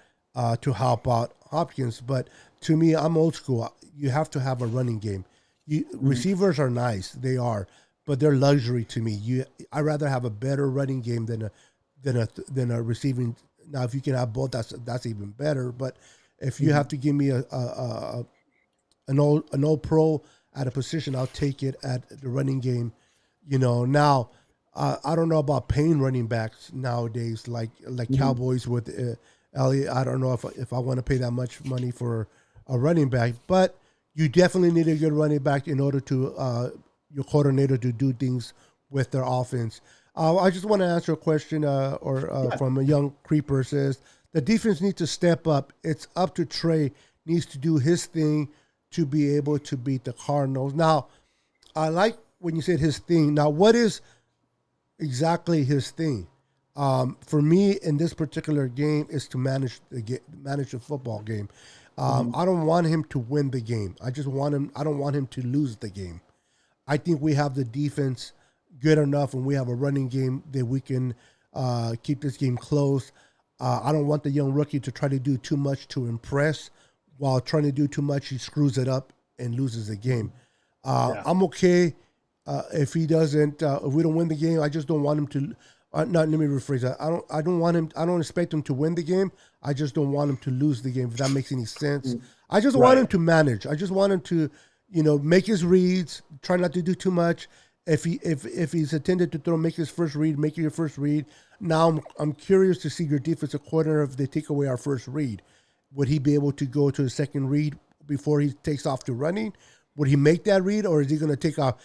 Speaker 1: to help out Hopkins. But to me, I'm old school. You have to have a running game. Receivers are nice, they are, but they're luxury to me. I'd rather have a better running game than a receiving. Now, if you can have both, that's even better. But if you have to give me an old pro at a position, I'll take it at the running game. Now I don't know about paying running backs nowadays, like Cowboys with Elliott. I don't know if I want to pay that much money for a running back, but you definitely need a good running back in order to your coordinator to do things with their offense. I just want to answer a question from a young creeper. Says the defense needs to step up. It's up to Trey, needs to do his thing to be able to beat the Cardinals. Now, I like when you said his thing. Now, what is exactly his thing? For me, in this particular game, is to manage the football game. I don't want him to win the game. I don't want him to lose the game. I think we have the defense good enough, and we have a running game that we can keep this game close. I don't want the young rookie to try to do too much to impress. While trying to do too much, he screws it up and loses the game. I'm okay if he doesn't. If we don't win the game, I just don't want him to. Let me rephrase that. I don't want him. I don't expect him to win the game. I just don't want him to lose the game. If that makes any sense. I just want him to manage. I just want him to, make his reads. Try not to do too much. If he's intended to throw, make his first read. Make your first read. Now I'm curious to see your defensive coordinator. If they take away our first read, would he be able to go to the second read before he takes off to running? Would he make that read, or is he going to take off?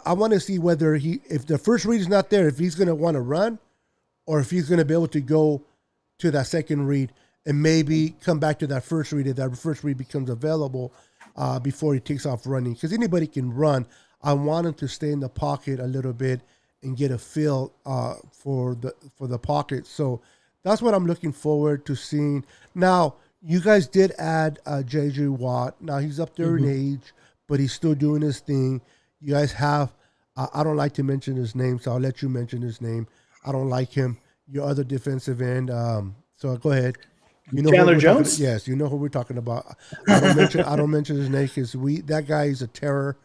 Speaker 1: I want to see whether if the first read is not there, if he's going to want to run, or if he's going to be able to go to that second read and maybe come back to that first read if that first read becomes available before he takes off running. Because anybody can run. I want him to stay in the pocket a little bit and get a feel for the pocket. So that's what I'm looking forward to seeing. Now, you guys did add J.J. Watt. Now, he's up there in age, but he's still doing his thing. You guys have, I don't like to mention his name, so I'll let you mention his name. I don't like him. Your other defensive end. So go ahead.
Speaker 2: Chandler Jones?
Speaker 1: Yes, you know who we're talking about. I don't mention his name because that guy is a terror.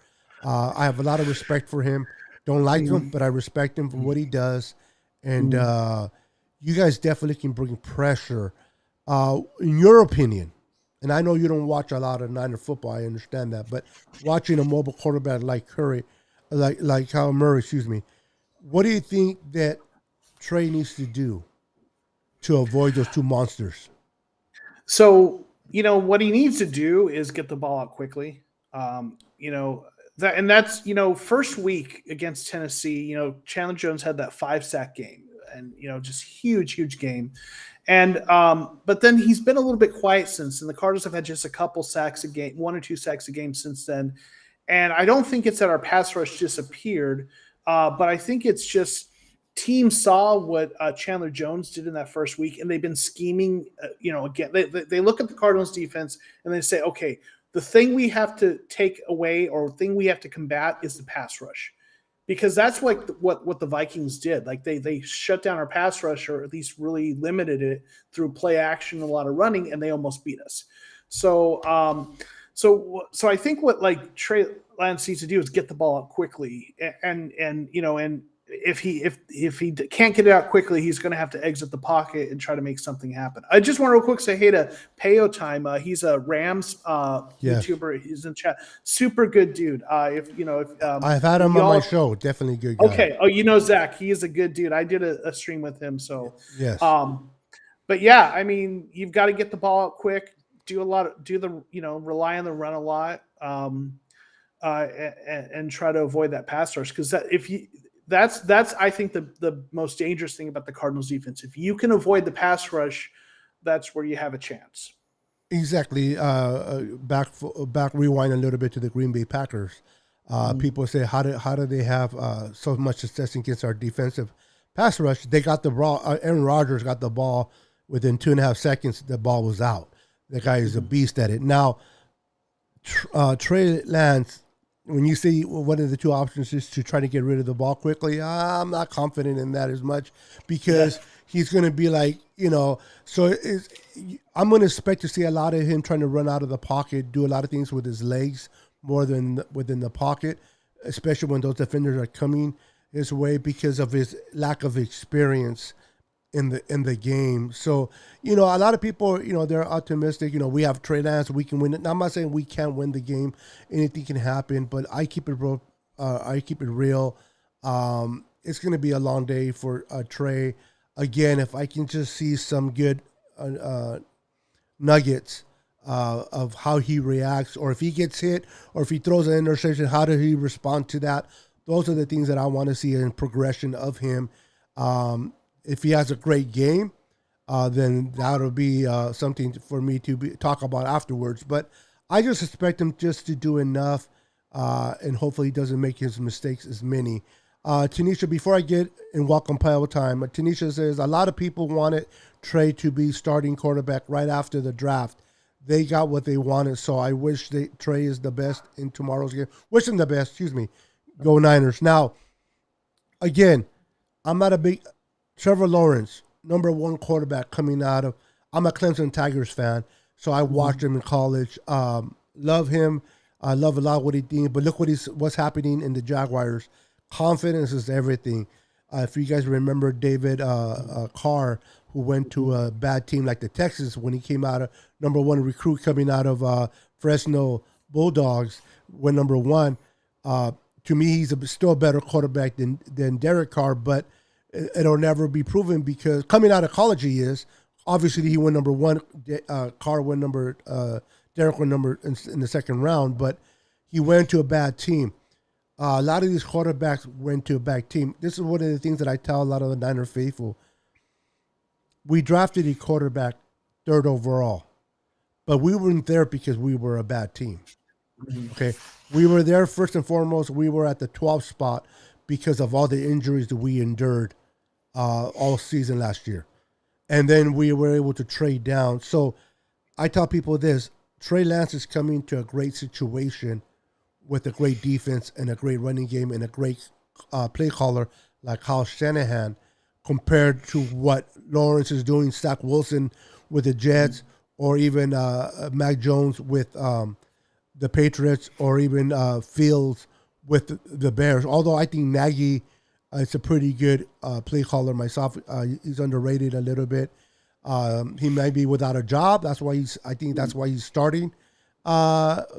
Speaker 1: I have a lot of respect for him. Don't like him, but I respect him for what he does. And you guys definitely can bring pressure. In your opinion, and I know you don't watch a lot of Niner football, I understand that, but watching a mobile quarterback like Kyle Murray, what do you think that Trey needs to do to avoid those two monsters?
Speaker 2: So, what he needs to do is get the ball out quickly. That's, first week against Tennessee, Chandler Jones had that 5-sack game and, just huge game. And, but then he's been a little bit quiet since, and the Cardinals have had just a couple sacks a game, 1 or 2 sacks a game since then. And I don't think it's that our pass rush disappeared, but I think it's just teams saw what Chandler Jones did in that first week, and they've been scheming. Again, they look at the Cardinals defense and they say, okay, the thing we have to take away or thing we have to combat is the pass rush, because that's what the Vikings did. Like they shut down our pass rush, or at least really limited it through play action, a lot of running, and they almost beat us. So I think what like Trey Lance needs to do is get the ball out quickly, and if he can't get it out quickly, he's going to have to exit the pocket and try to make something happen. I just want to real quick say hey to Payo Time. He's a Rams YouTuber. He's in chat. Super good dude. I've
Speaker 1: had him on my show. Definitely good guy.
Speaker 2: Okay. Oh, Zach. He is a good dude. I did a stream with him. So
Speaker 1: yes.
Speaker 2: But yeah, I mean, you've got to get the ball out quick. Rely on the run a lot. And try to avoid that pass rush, because that's I think the most dangerous thing about the Cardinals defense. If you can avoid the pass rush, that's where you have a chance.
Speaker 1: Exactly. Back rewind a little bit to the Green Bay Packers. People say, how do they have so much success against our defensive pass rush? They got the ball. Aaron Rodgers got the ball within 2.5 seconds. The ball was out. The guy is a beast at it. Now, Trey Lance, when you say one of the two options is to try to get rid of the ball quickly, I'm not confident in that as much, because he's going to be like, so I'm going to expect to see a lot of him trying to run out of the pocket, do a lot of things with his legs more than within the pocket, especially when those defenders are coming his way because of his lack of experience in the game. So, a lot of people, they're optimistic. We have Trey Lance, we can win it. Now, I'm not saying we can't win the game. Anything can happen, but I keep it real. It's going to be a long day for Trey. Again, if I can just see some good nuggets of how he reacts, or if he gets hit, or if he throws an interception, how does he respond to that? Those are the things that I want to see in progression of him. If he has a great game, then that'll be something for me to talk about afterwards. But I just expect him just to do enough, and hopefully he doesn't make his mistakes as many. Tanisha, before I get in welcome pile time, Tanisha says a lot of people wanted Trey to be starting quarterback right after the draft. They got what they wanted, so I wish Trey is the best in tomorrow's game. Wish him the best, excuse me. Go Niners. Now, again, I'm not a big... Trevor Lawrence, number 1 quarterback coming out of... I'm a Clemson Tigers fan, so I watched him in college. Love him. I love a lot what he did, but look what's happening in the Jaguars. Confidence is everything. If you guys remember David Carr, who went to a bad team like the Texans when he came out of number 1 recruit coming out of Fresno Bulldogs, went number 1. To me, he's still a better quarterback than Derek Carr, but it'll never be proven, because coming out of college he is. Obviously, he went number 1. Carr went Derek went number in the second round, but he went to a bad team. A lot of these quarterbacks went to a bad team. This is one of the things that I tell a lot of the Niner faithful. We drafted a quarterback 3rd overall, but we weren't there because we were a bad team. Okay, we were there first and foremost. We were at the 12th spot because of all the injuries that we endured all season last year. And then we were able to trade down. So I tell people this, Trey Lance is coming to a great situation with a great defense and a great running game and a great play caller like Kyle Shanahan, compared to what Lawrence is doing, Zach Wilson with the Jets, or even Mac Jones with the Patriots, or even Fields with the Bears. Although I think Nagy is a pretty good play caller myself. He's underrated a little bit. He may be without a job. That's why I think that's why he's starting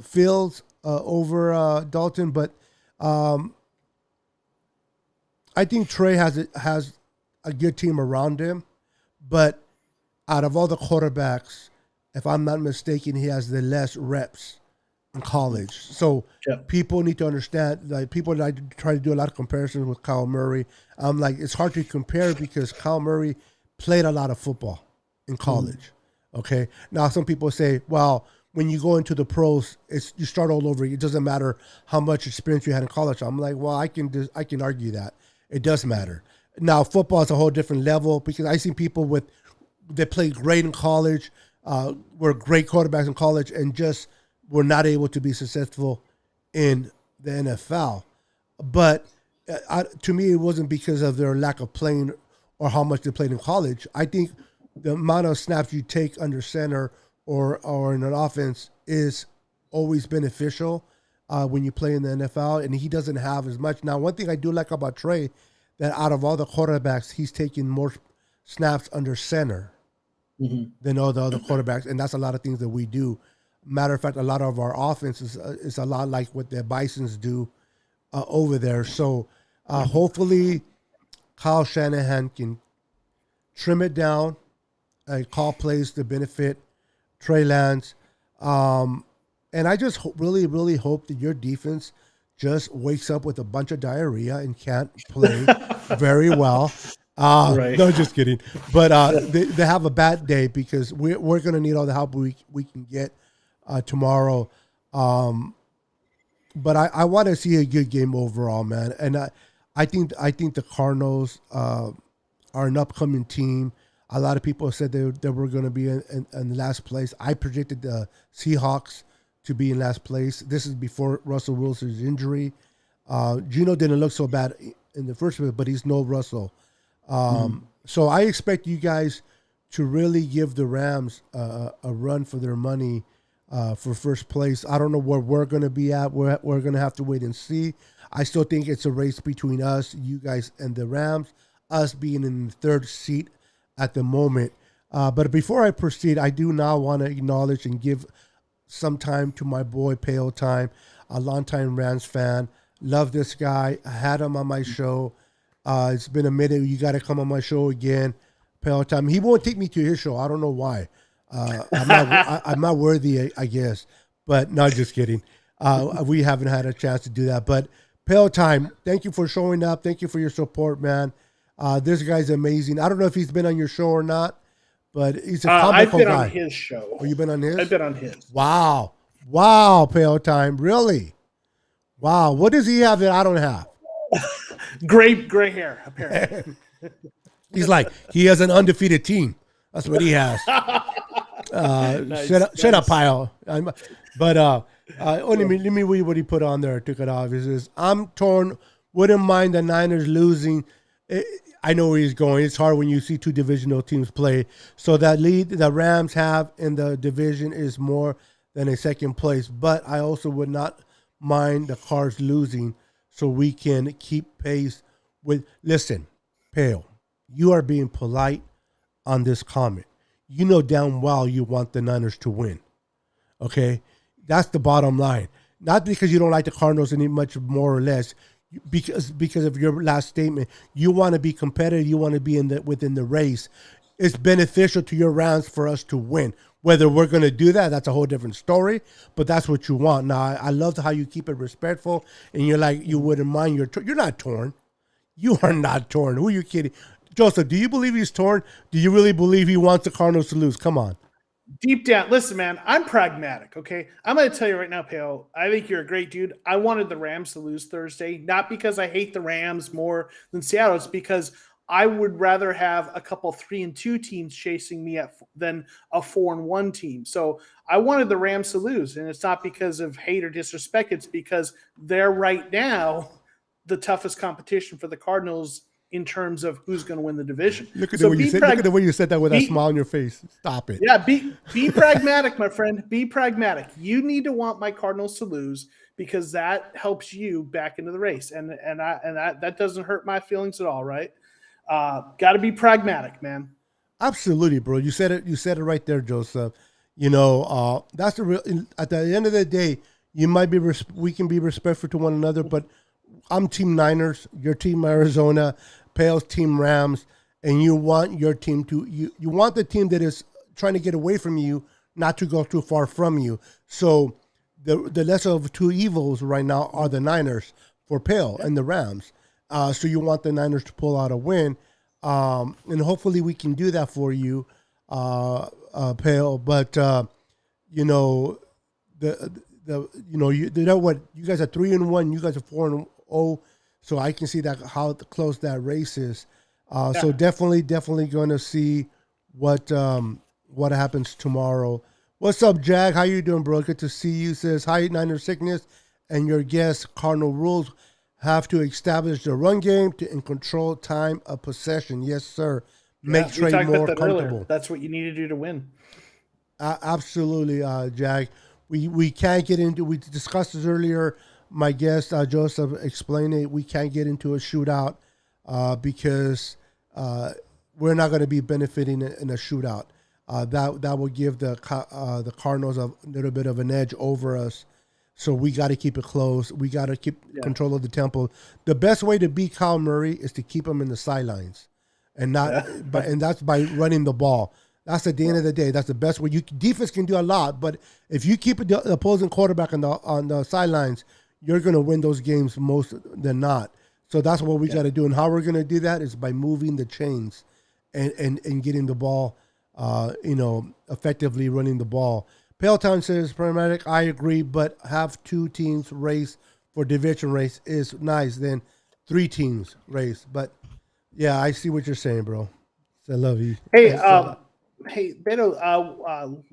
Speaker 1: Fields over Dalton. But I think Trey has a good team around him. But out of all the quarterbacks, if I'm not mistaken, he has the less reps in college. So people need to understand, like people like to try to do a lot of comparisons with Kyle Murray. I'm like, it's hard to compare because Kyle Murray played a lot of football in college. Okay. Now some people say, well, when you go into the pros, you start all over. It doesn't matter how much experience you had in college. I'm like, well, I can argue that it does matter. Now football is a whole different level because I see people that played great in college, were great quarterbacks in college, and just were not able to be successful in the NFL. But to me, it wasn't because of their lack of playing or how much they played in college. I think the amount of snaps you take under center or in an offense is always beneficial when you play in the NFL, and he doesn't have as much. Now, one thing I do like about Trey, that out of all the quarterbacks, he's taking more snaps under center than all the other quarterbacks, and that's a lot of things that we do. Matter of fact, a lot of our offense is a lot like what the Bisons do over there. So hopefully Kyle Shanahan can trim it down and call plays to benefit Trey Lance. And I just really, really hope that your defense just wakes up with a bunch of diarrhea and can't play very well. Right. No, just kidding. But they have a bad day because we're going to need all the help we can get tomorrow. But I want to see a good game overall, man. And I think the Cardinals are an upcoming team. A lot of people said they were going to be in last place. I predicted the Seahawks to be in last place. This is before Russell Wilson's injury. Gino didn't look so bad in the first place, but he's no Russell. So I expect you guys to really give the Rams a run for their money for first place. I don't know where we're going to be at. We're going to have to wait and see. I still think it's a race between us, you guys, and the Rams, us being in the third seat at the moment. But before I proceed, I do now want to acknowledge and give some time to my boy Pale Time, a longtime Rams fan. Love this guy. I had him on my show. It's been a minute. You got to come on my show again, Pale Time. He won't take me to his show. I don't know why. I'm not worthy, I guess. But no, just kidding. We haven't had a chance to do that. But Pale Time, thank you for showing up. Thank you for your support, man. This guy's amazing. I don't know if he's been on your show or not, but he's a comical guy.
Speaker 2: I've been on his show.
Speaker 1: Oh, you been on his?
Speaker 2: I've been on his.
Speaker 1: Wow, Pale Time, really? Wow, what does he have that I don't have?
Speaker 2: Gray hair, apparently.
Speaker 1: He's like, he has an undefeated team. That's what he has. Nice, shut up, Pyle. Let me read what he put on there. I took it off. He says, I'm torn. Wouldn't mind the Niners losing. I know where he's going. It's hard when you see two divisional teams play. So that lead the Rams have in the division is more than a second place. But I also would not mind the Cards losing so we can keep pace with. Listen, Pale, you are being polite on this comment. You know damn well you want the Niners to win. Okay? That's the bottom line. Not because you don't like the Cardinals any much more or less. Because of your last statement, you want to be competitive. You want to be within the race. It's beneficial to your Rams for us to win. Whether we're going to do that, that's a whole different story. But that's what you want. Now, I love how you keep it respectful, and you're like you wouldn't mind. You're not torn. You are not torn. Who are you kidding, Joseph? Do you believe he's torn? Do you really believe he wants the Cardinals to lose? Come on.
Speaker 2: Deep down, listen, man, I'm pragmatic, okay? I'm going to tell you right now, Pale, I think you're a great dude. I wanted the Rams to lose Thursday, not because I hate the Rams more than Seattle. It's because I would rather have a couple 3-2 teams chasing me than a 4-1 team. So I wanted the Rams to lose, and it's not because of hate or disrespect. It's because they're right now the toughest competition for the Cardinals in terms of who's going to win the division.
Speaker 1: Look at the way you said that with that smile on your face. Stop it.
Speaker 2: Yeah, be pragmatic, my friend. Be pragmatic. You need to want my Cardinals to lose because that helps you back into the race, and that doesn't hurt my feelings at all, right? Got to be pragmatic, man.
Speaker 1: Absolutely, bro. You said it. You said it right there, Joseph. You know, that's the real. At the end of the day, you might be. We can be respectful to one another, but I'm Team Niners. You're Team Arizona. Pale's Team Rams, and you want your team to you want the team that is trying to get away from you not to go too far from you. So the lesser of two evils right now are the Niners for Pale and the Rams. So you want the Niners to pull out a win, and hopefully we can do that for you, Pale. But you know you know what, you guys are 3-1, you guys are 4-0, so I can see that how close that race is. So definitely going to see what happens tomorrow. What's up, Jag? How you doing, bro? Good to see you. Says hi, Niner Sickness, and your guest. Cardinal rules have to establish the run game and control time of possession. Yes, sir. Make trade more comfortable.
Speaker 2: Earlier. That's what you need to do to win.
Speaker 1: Absolutely, Jag. We can't get into. We discussed this earlier. My guest Joseph explained it. We can't get into a shootout because we're not going to be benefiting in a shootout. That will give the Cardinals a little bit of an edge over us. So we got to keep it close. We got to keep control of the tempo. The best way to beat Kyle Murray is to keep him in the sidelines, and and that's by running the ball. That's at the end of the day. That's the best way. Defense can do a lot, but if you keep the opposing quarterback on the sidelines, you're going to win those games most than not. So that's what we got to do. And how we're going to do that is by moving the chains and getting the ball, effectively running the ball. Paletown says, Paramedic, I agree, but have two teams race for division race is nice. Then 3 teams race. But, yeah, I see what you're saying, bro. I love you.
Speaker 2: Hey, hey, Beto,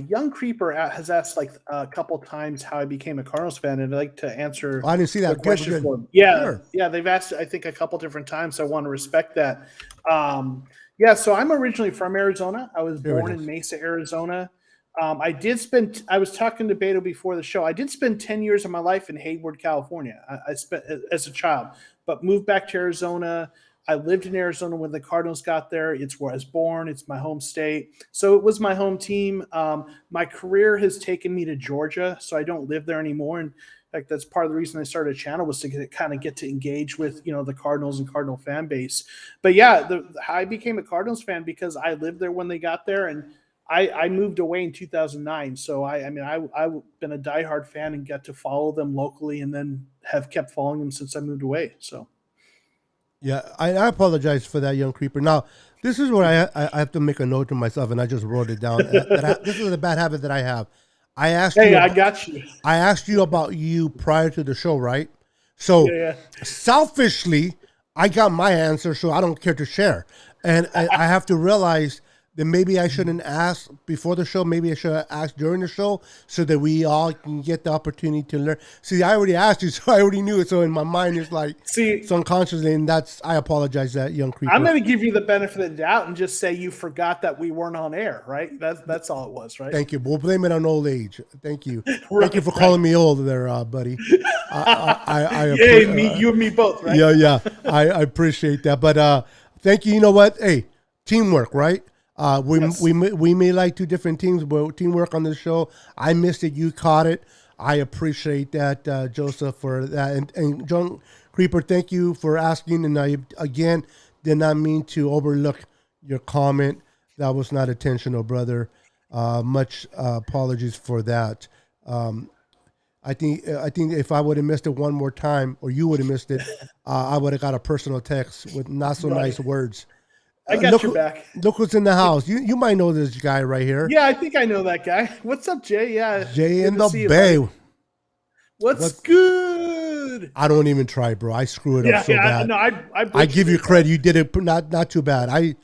Speaker 2: Young Creeper has asked like a couple times how I became a Cardinals fan, and I'd like to answer.
Speaker 1: I didn't see that
Speaker 2: question for him. Yeah, they've asked I think a couple different times. So I want to respect that. So I'm originally from Arizona. I was born in Mesa, Arizona. I was talking to Beto before the show. I did spend 10 years of my life in Hayward, California. I spent as a child, but moved back to Arizona. I lived in Arizona when the Cardinals got there. It's where I was born. It's my home state. So it was my home team. My career has taken me to Georgia, so I don't live there anymore. And in fact, that's part of the reason I started a channel was to get to engage with, the Cardinals and Cardinal fan base. But yeah, I became a Cardinals fan because I lived there when they got there, and I moved away in 2009. So I've been a diehard fan and got to follow them locally, and then have kept following them since I moved away. So.
Speaker 1: Yeah, I apologize for that, Young Creeper. Now, this is where I have to make a note to myself, and I just wrote it down. This is a bad habit that I have. I got you. I asked you about you prior to the show, right? So, selfishly, I got my answer, so I don't care to share. And I have to realize that maybe I shouldn't ask before the show. Maybe I should ask during the show so that we all can get the opportunity to learn. See, I already asked you, so I already knew it. So in my mind, it's like subconsciously, and I apologize that, Young Creeper.
Speaker 2: I'm going to give you the benefit of the doubt and just say you forgot that we weren't on air, right? That's all it was, right?
Speaker 1: Thank you. We'll blame it on old age. Thank you. Thank you for calling me old there, buddy.
Speaker 2: You and me both, right?
Speaker 1: Yeah. I appreciate that. But thank you. You know what? Hey, teamwork, right? We may like two different teams, but teamwork on the show. I missed it. You caught it. I appreciate that, Joseph, for that. And John Creeper, thank you for asking. And I, again, did not mean to overlook your comment. That was not intentional, brother. Much apologies for that. I think if I would have missed it one more time, or you would have missed it, I would have got a personal text with not so nice words.
Speaker 2: I got your back.
Speaker 1: Look who's in the house. You might know this guy right here.
Speaker 2: Yeah, I think I know that guy. What's up, Jay? Yeah,
Speaker 1: Jay in the Bay.
Speaker 2: What's good?
Speaker 1: I don't even try, bro. I screw it up so bad.
Speaker 2: No,
Speaker 1: I give you credit. You did it not too bad. I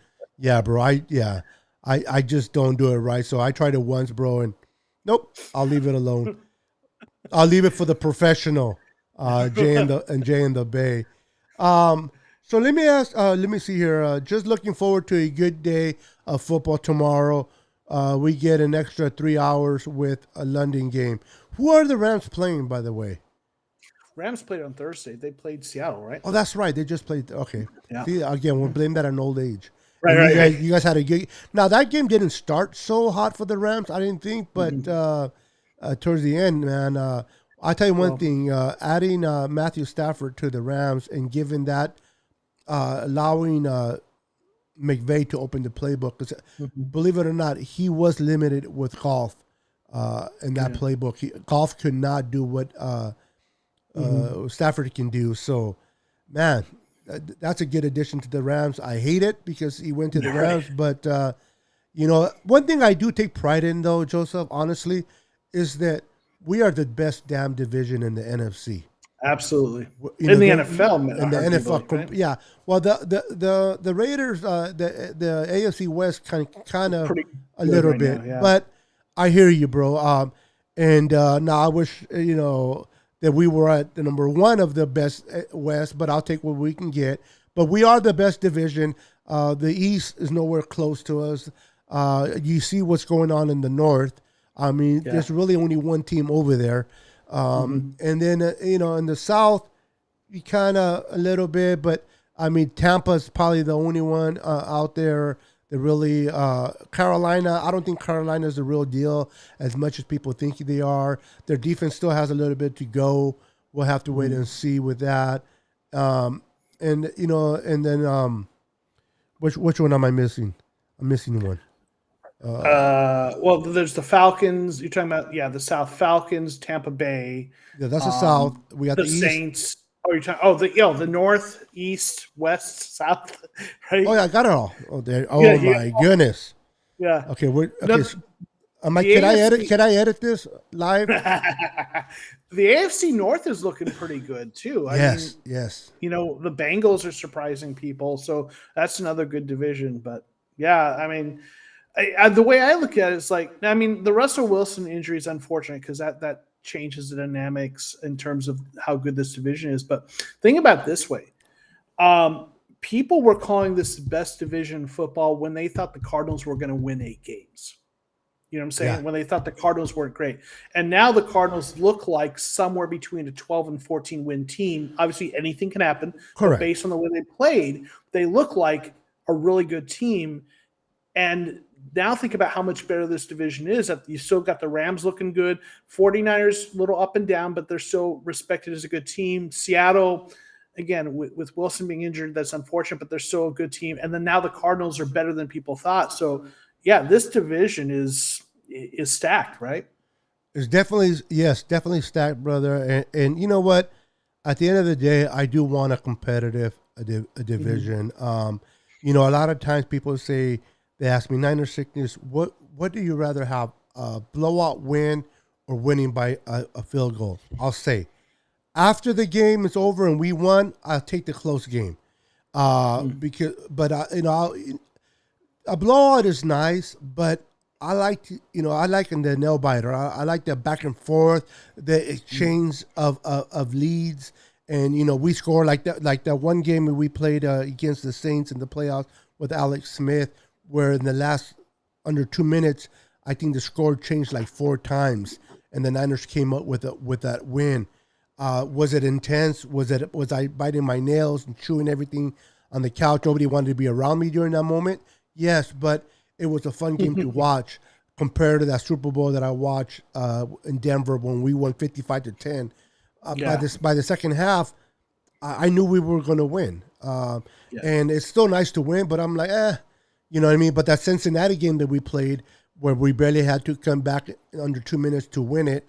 Speaker 1: just don't do it right. So I tried it once, bro, and nope. I'll leave it alone. I'll leave it for the professional, Jay in the Bay. So let me see here. Just looking forward to a good day of football tomorrow. We get an extra 3 hours with a London game. Who are the Rams playing, by the way?
Speaker 2: Rams played on Thursday. They played Seattle, right?
Speaker 1: Oh, that's right. They just played. Okay. Yeah. See, again, we'll blame that on old age.
Speaker 2: Right.
Speaker 1: You guys had a good. Now that game didn't start so hot for the Rams, I didn't think, but towards the end, man, I'll tell you one thing. Adding Matthew Stafford to the Rams and giving that. Allowing McVay to open the playbook. Because
Speaker 2: Mhm.
Speaker 1: believe it or not, he was limited with golf in that
Speaker 2: Yeah.
Speaker 1: playbook. Golf could not do what
Speaker 2: Mhm.
Speaker 1: Stafford can do. So, man, that's a good addition to the Rams. I hate it because he went to the
Speaker 2: Right.
Speaker 1: Rams, but one thing I do take pride in, though, Joseph, honestly, is that we are the best damn division in the NFC.
Speaker 2: Absolutely.
Speaker 1: You
Speaker 2: In
Speaker 1: know,
Speaker 2: the
Speaker 1: they're
Speaker 2: NFL,
Speaker 1: in the NFL.
Speaker 2: arguably, right?
Speaker 1: Yeah, well, the Raiders, the AFC West kind of
Speaker 2: Pretty
Speaker 1: a
Speaker 2: good
Speaker 1: little
Speaker 2: right now.
Speaker 1: bit,
Speaker 2: Yeah.
Speaker 1: but I hear you, bro. And now I wish that we were at the number one of the best West, but I'll take what we can get. But we are the best division. The East is nowhere close to us. You see what's going on in the North. I mean,
Speaker 2: Yeah.
Speaker 1: there's really only one team over there.
Speaker 2: Mhm.
Speaker 1: And then in the South, you kind of a little bit, but I mean, Tampa's probably the only one out there that really. Carolina, I don't think Carolina's the real deal as much as people think they are. Their defense still has a little bit to go. We'll have to wait
Speaker 2: Mhm.
Speaker 1: and see with that. And then which one am I missing? I'm missing one.
Speaker 2: Well, there's the Falcons. You're talking about, yeah, the South Falcons, Tampa Bay,
Speaker 1: Yeah, that's the South.
Speaker 2: um,
Speaker 1: We got
Speaker 2: the
Speaker 1: the East.
Speaker 2: Saints. Oh, you're talking. The North, East, West, South.
Speaker 1: Oh
Speaker 2: Right?
Speaker 1: yeah, I got it all. Oh, there.
Speaker 2: Yeah,
Speaker 1: Oh my goodness.
Speaker 2: yeah.
Speaker 1: Okay, we're
Speaker 2: No,
Speaker 1: okay. So, am I?
Speaker 2: the
Speaker 1: Can I edit?
Speaker 2: AFC.
Speaker 1: Can I edit this live?
Speaker 2: The AFC North is looking pretty good too. I mean,
Speaker 1: Yes. Yes.
Speaker 2: the Bengals are surprising people, so that's another good division. But yeah, I mean, the way I look at it is like, I mean, the Russell Wilson injury is unfortunate because that changes the dynamics in terms of how good this division is. But think about it this way: people were calling this the best division in football when they thought the Cardinals were going to win 8 games. You know what I'm
Speaker 1: Yeah.
Speaker 2: saying? When they thought the Cardinals weren't great. And now the Cardinals look like somewhere between a 12 and 14 win team. Obviously, anything can happen, but
Speaker 1: Correct.
Speaker 2: based on the way they played, they look like a really good team. And now think about how much better this division is. That you still got the Rams looking good, 49ers a little up and down, but they're still respected as a good team. Seattle, again, with Wilson being injured, that's unfortunate, but they're still a good team. And then now the Cardinals are better than people thought. So yeah, this division is stacked, right?
Speaker 1: It's definitely stacked, brother. And you know what? At the end of the day, I do want a competitive a
Speaker 2: Mhm.
Speaker 1: division. A lot of times people say they ask me Niner sickness. What do you rather have? A blowout win or winning by a field goal? I'll say after the game is over and we won, I'll take the close game.
Speaker 2: Mm.
Speaker 1: But a blowout is nice, but I like in the nail biter. I like the back and forth, the
Speaker 2: Mm.
Speaker 1: exchange of leads, and we score like that one game we played against the Saints in the playoffs with Alex Smith, where in the last under 2 minutes, I think the score changed like 4 times, and the Niners came up with that win. Was it intense? Was I biting my nails and chewing everything on the couch? Nobody wanted to be around me during that moment. Yes, but it was a fun game to watch compared to that Super Bowl that I watched in Denver when we won 55-10. By
Speaker 2: Yeah.
Speaker 1: this by the second half, I knew we were going to win,
Speaker 2: Yeah.
Speaker 1: and it's still nice to win. But I'm like, you know what I mean. But that Cincinnati game that we played, where we barely had to come back in under 2 minutes to win it,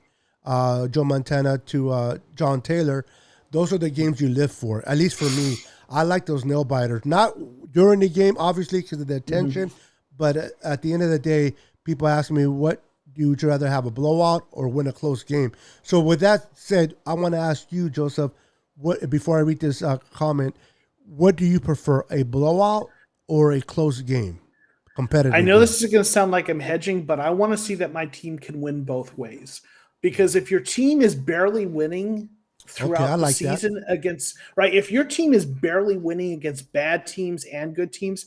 Speaker 1: Joe Montana to John Taylor, those are the games you live for. At least for me, I like those nail biters. Not during the game, obviously, because of the
Speaker 2: Mhm.
Speaker 1: tension, but at the end of the day, people ask me, what do you rather have, a blowout or win a close game? So with that said, I want to ask you, Joseph, what before I read this comment, what do you prefer, a blowout or a close game,
Speaker 2: I
Speaker 1: competitive
Speaker 2: know
Speaker 1: game?
Speaker 2: this is going to sound like I'm hedging, but I want to see that my team can win both ways. Because if your team is barely winning
Speaker 1: Okay, I
Speaker 2: throughout the
Speaker 1: like that.
Speaker 2: season against, right, if your team is barely winning against bad teams and good teams,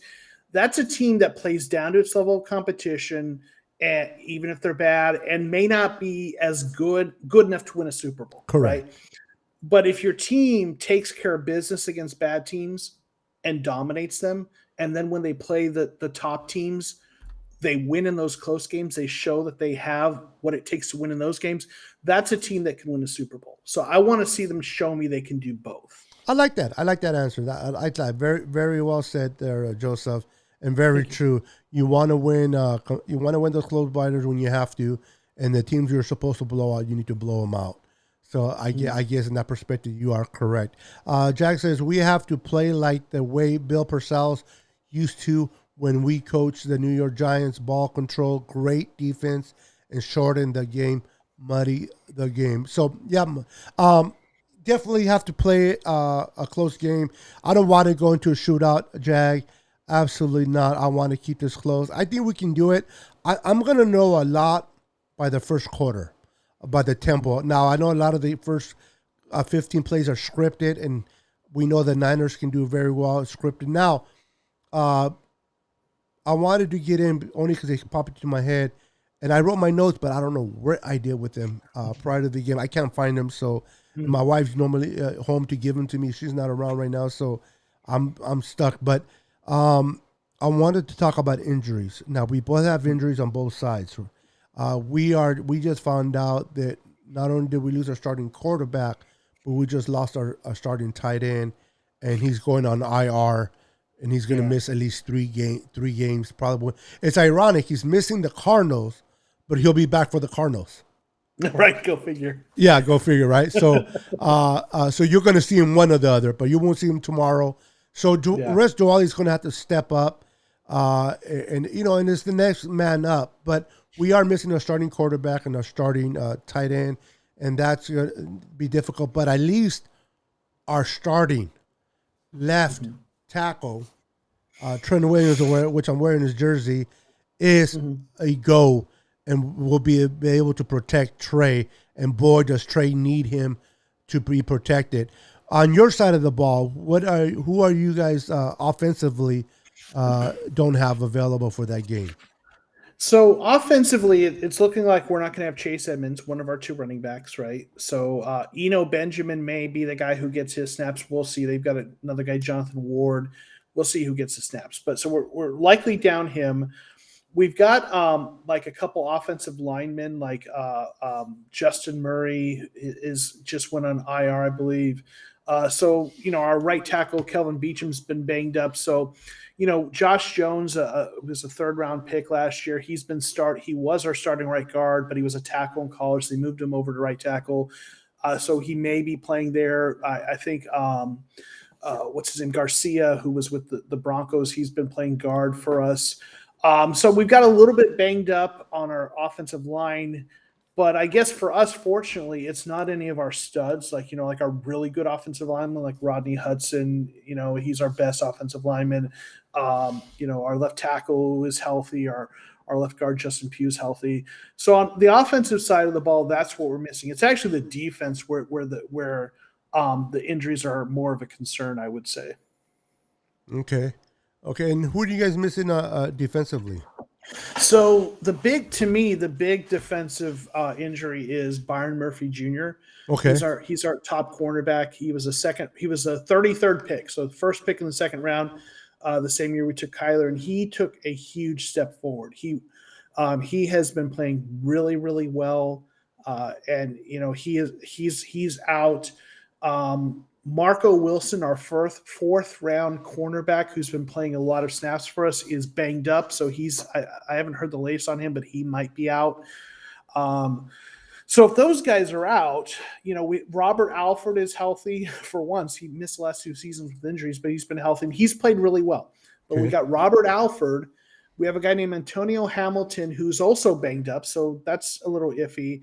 Speaker 2: that's a team that plays down to its level of competition, and even if they're bad, and may not be as good enough to win a Super Bowl,
Speaker 1: Correct.
Speaker 2: right? But if your team takes care of business against bad teams and dominates them, and then when they play the top teams, they win in those close games, they show that they have what it takes to win in those games. That's a team that can win a Super Bowl. So I want to see them show me they can do both.
Speaker 1: I like that. I like that answer. I like that. Very, very well said there, Joseph. And very true. You want to win. You want to win those close biters when you have to, and the teams you're supposed to blow out, you need to blow them out. So I guess in that perspective, you are correct. Jack says we have to play like the way Bill Parcells used to when we coached the New York Giants. Ball control, great defense, and shorten the game, muddy the game. So yeah, definitely have to play a close game. I don't want to go into a shootout, Jag. Absolutely not. I want to keep this close. I think we can do it. I'm going to know a lot by the first quarter, by the tempo. Now, I know a lot of the first 15 plays are scripted, and we know the Niners can do very well scripted. Now, I wanted to get in only because they popped into my head, and I wrote my notes, but I don't know what I did with them prior to the game. I can't find them, so my wife's normally home to give them to me. She's not around right now, so I'm stuck. But I wanted to talk about injuries. Now, we both have injuries on both sides. We just found out that not only did we lose our starting quarterback, but we just lost our starting tight end, and he's going on IR, and he's going to miss at least three games. Probably. It's ironic. He's missing the Cardinals, but he'll be back for the Cardinals.
Speaker 2: Right, go figure.
Speaker 1: Yeah, go figure, right? So so you're going to see him one or the other, but you won't see him tomorrow. So Rest Duali's going to have to step up, and it's the next man up. But we are missing a starting quarterback and a starting tight end, and that's going to be difficult. But at least our starting left tackle, Trent Williams, which I'm wearing his jersey, is a go, and will be able to protect Trey. And boy, does Trey need him to be protected. On your side of the ball, who are you guys offensively don't have available for that game?
Speaker 2: So offensively, it's looking like we're not going to have Chase Edmonds, one of our two running backs, right? So Eno Benjamin may be the guy who gets his snaps. We'll see. They've got another guy, Jonathan Ward. We'll see who gets the snaps. But so we're likely down him. We've got like a couple offensive linemen, like Justin Murray is just went on IR, I believe. So our right tackle Kelvin Beacham's been banged up. So Josh Jones was a third-round pick last year. He was our starting right guard, but he was a tackle in college. So they moved him over to right tackle. So he may be playing there. I think what's his name, Garcia, who was with the Broncos, he's been playing guard for us. So we've got a little bit banged up on our offensive line. But I guess for us, fortunately, it's not any of our studs, like our really good offensive lineman, like Rodney Hudson. He's our best offensive lineman. Our left tackle is healthy. Our left guard, Justin Pugh's healthy. So on the offensive side of the ball, that's what we're missing. It's actually the defense where the injuries are more of a concern, I would say.
Speaker 1: Okay. And who are you guys missing defensively?
Speaker 2: So the big defensive injury is Byron Murphy Jr.
Speaker 1: Okay,
Speaker 2: he's our top cornerback. He was a 33rd pick, so the first pick in the second round, the same year we took Kyler, and he took a huge step forward. He has been playing really, really well, and he's out. Marco Wilson, our fourth round cornerback, who's been playing a lot of snaps for us, is banged up. So I haven't heard the latest on him, but he might be out. So if those guys are out, Robert Alford is healthy for once. He missed the last 2 seasons with injuries, but he's been healthy and he's played really well. But we got Robert Alford. We have a guy named Antonio Hamilton who's also banged up. So that's a little iffy.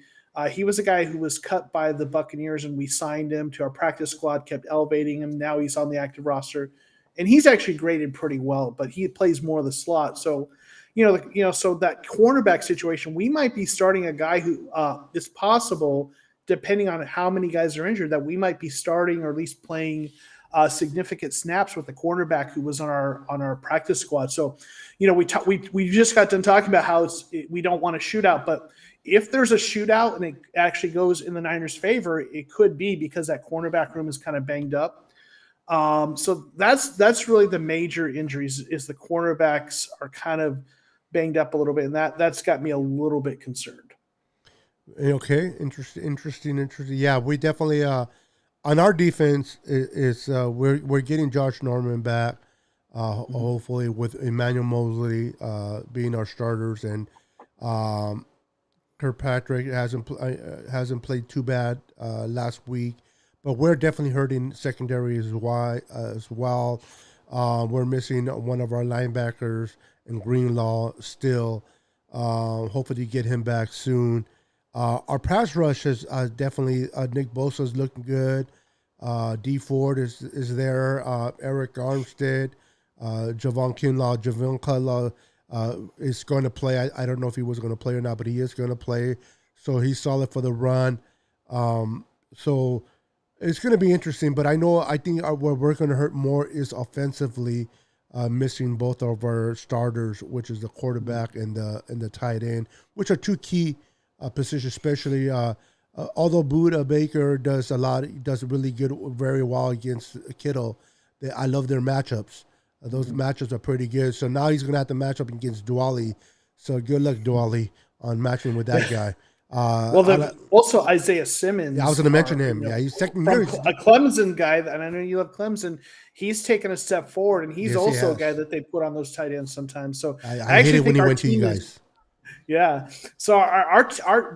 Speaker 2: He was a guy who was cut by the Buccaneers, and we signed him to our practice squad, kept elevating him. Now he's on the active roster, and he's actually graded pretty well, but he plays more of the slot. So, so that cornerback situation, we might be starting a guy who it's possible, depending on how many guys are injured, that we might be starting or at least playing significant snaps with the cornerback who was on our practice squad. So, we just got done talking about how we don't want a shootout, but if there's a shootout and it actually goes in the Niners' favor, it could be because that cornerback room is kind of banged up. So that's really the major injuries is the cornerbacks are kind of banged up a little bit, and that's got me a little bit concerned.
Speaker 1: Okay, interesting. Yeah, we definitely on our defense is we're getting Josh Norman back. Hopefully with Emmanuel Mosley being our starters, and Kirkpatrick hasn't played too bad last week, but we're definitely hurting secondary as well. We're missing one of our linebackers in Greenlaw still. Hopefully get him back soon. Our pass rush is definitely Nick Bosa's looking good. D Ford is there. Eric Armstead, Javon Kinlaw is going to play. I don't know if he was going to play or not, but he is going to play. So he's solid for the run. So it's going to be interesting. But I think where we're going to hurt more is offensively, missing both of our starters, which is the quarterback and the tight end, which are two key positions, especially. Although Buda Baker does really good, very well against Kittle. I love their matchups. Those matchups are pretty good. So now he's going to have to match up against Duali. So good luck, Duali, on matching with that guy.
Speaker 2: Also Isaiah Simmons.
Speaker 1: Yeah, I was going to mention him. Yeah, he's second year.
Speaker 2: A Clemson guy, and I know you love Clemson. He's taken a step forward, and he's also a guy that they put on those tight ends sometimes. So
Speaker 1: I hate it when he went to you guys.
Speaker 2: Yeah. So our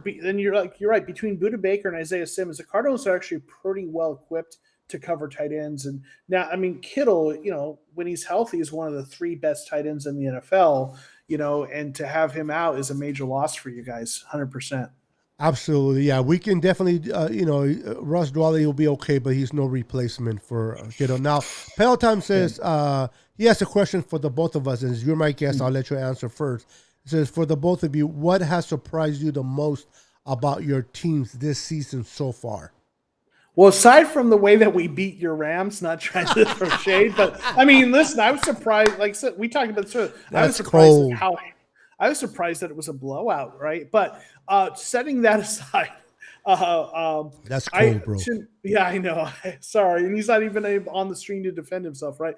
Speaker 2: and you're right, between Buda Baker and Isaiah Simmons, the Cardinals are actually pretty well equipped to cover tight ends. And now, I mean, Kittle, when he's healthy, is one of the 3 best tight ends in the NFL, and to have him out is a major loss for you guys, 100%.
Speaker 1: Absolutely. Yeah, we can definitely, Russ Dwally will be okay, but he's no replacement for Kittle. Now, Peloton says he has a question for the both of us, and as you're my guest, I'll let you answer first. It says, for the both of you, what has surprised you the most about your teams this season so far?
Speaker 2: Well, aside from the way that we beat your Rams, not trying to throw shade, but I mean, listen, I was surprised. Like we talked about this, I was surprised I was surprised that it was a blowout, right? But setting that aside,
Speaker 1: that's cold, bro.
Speaker 2: Yeah, I know. Sorry, and he's not even on the screen to defend himself, right?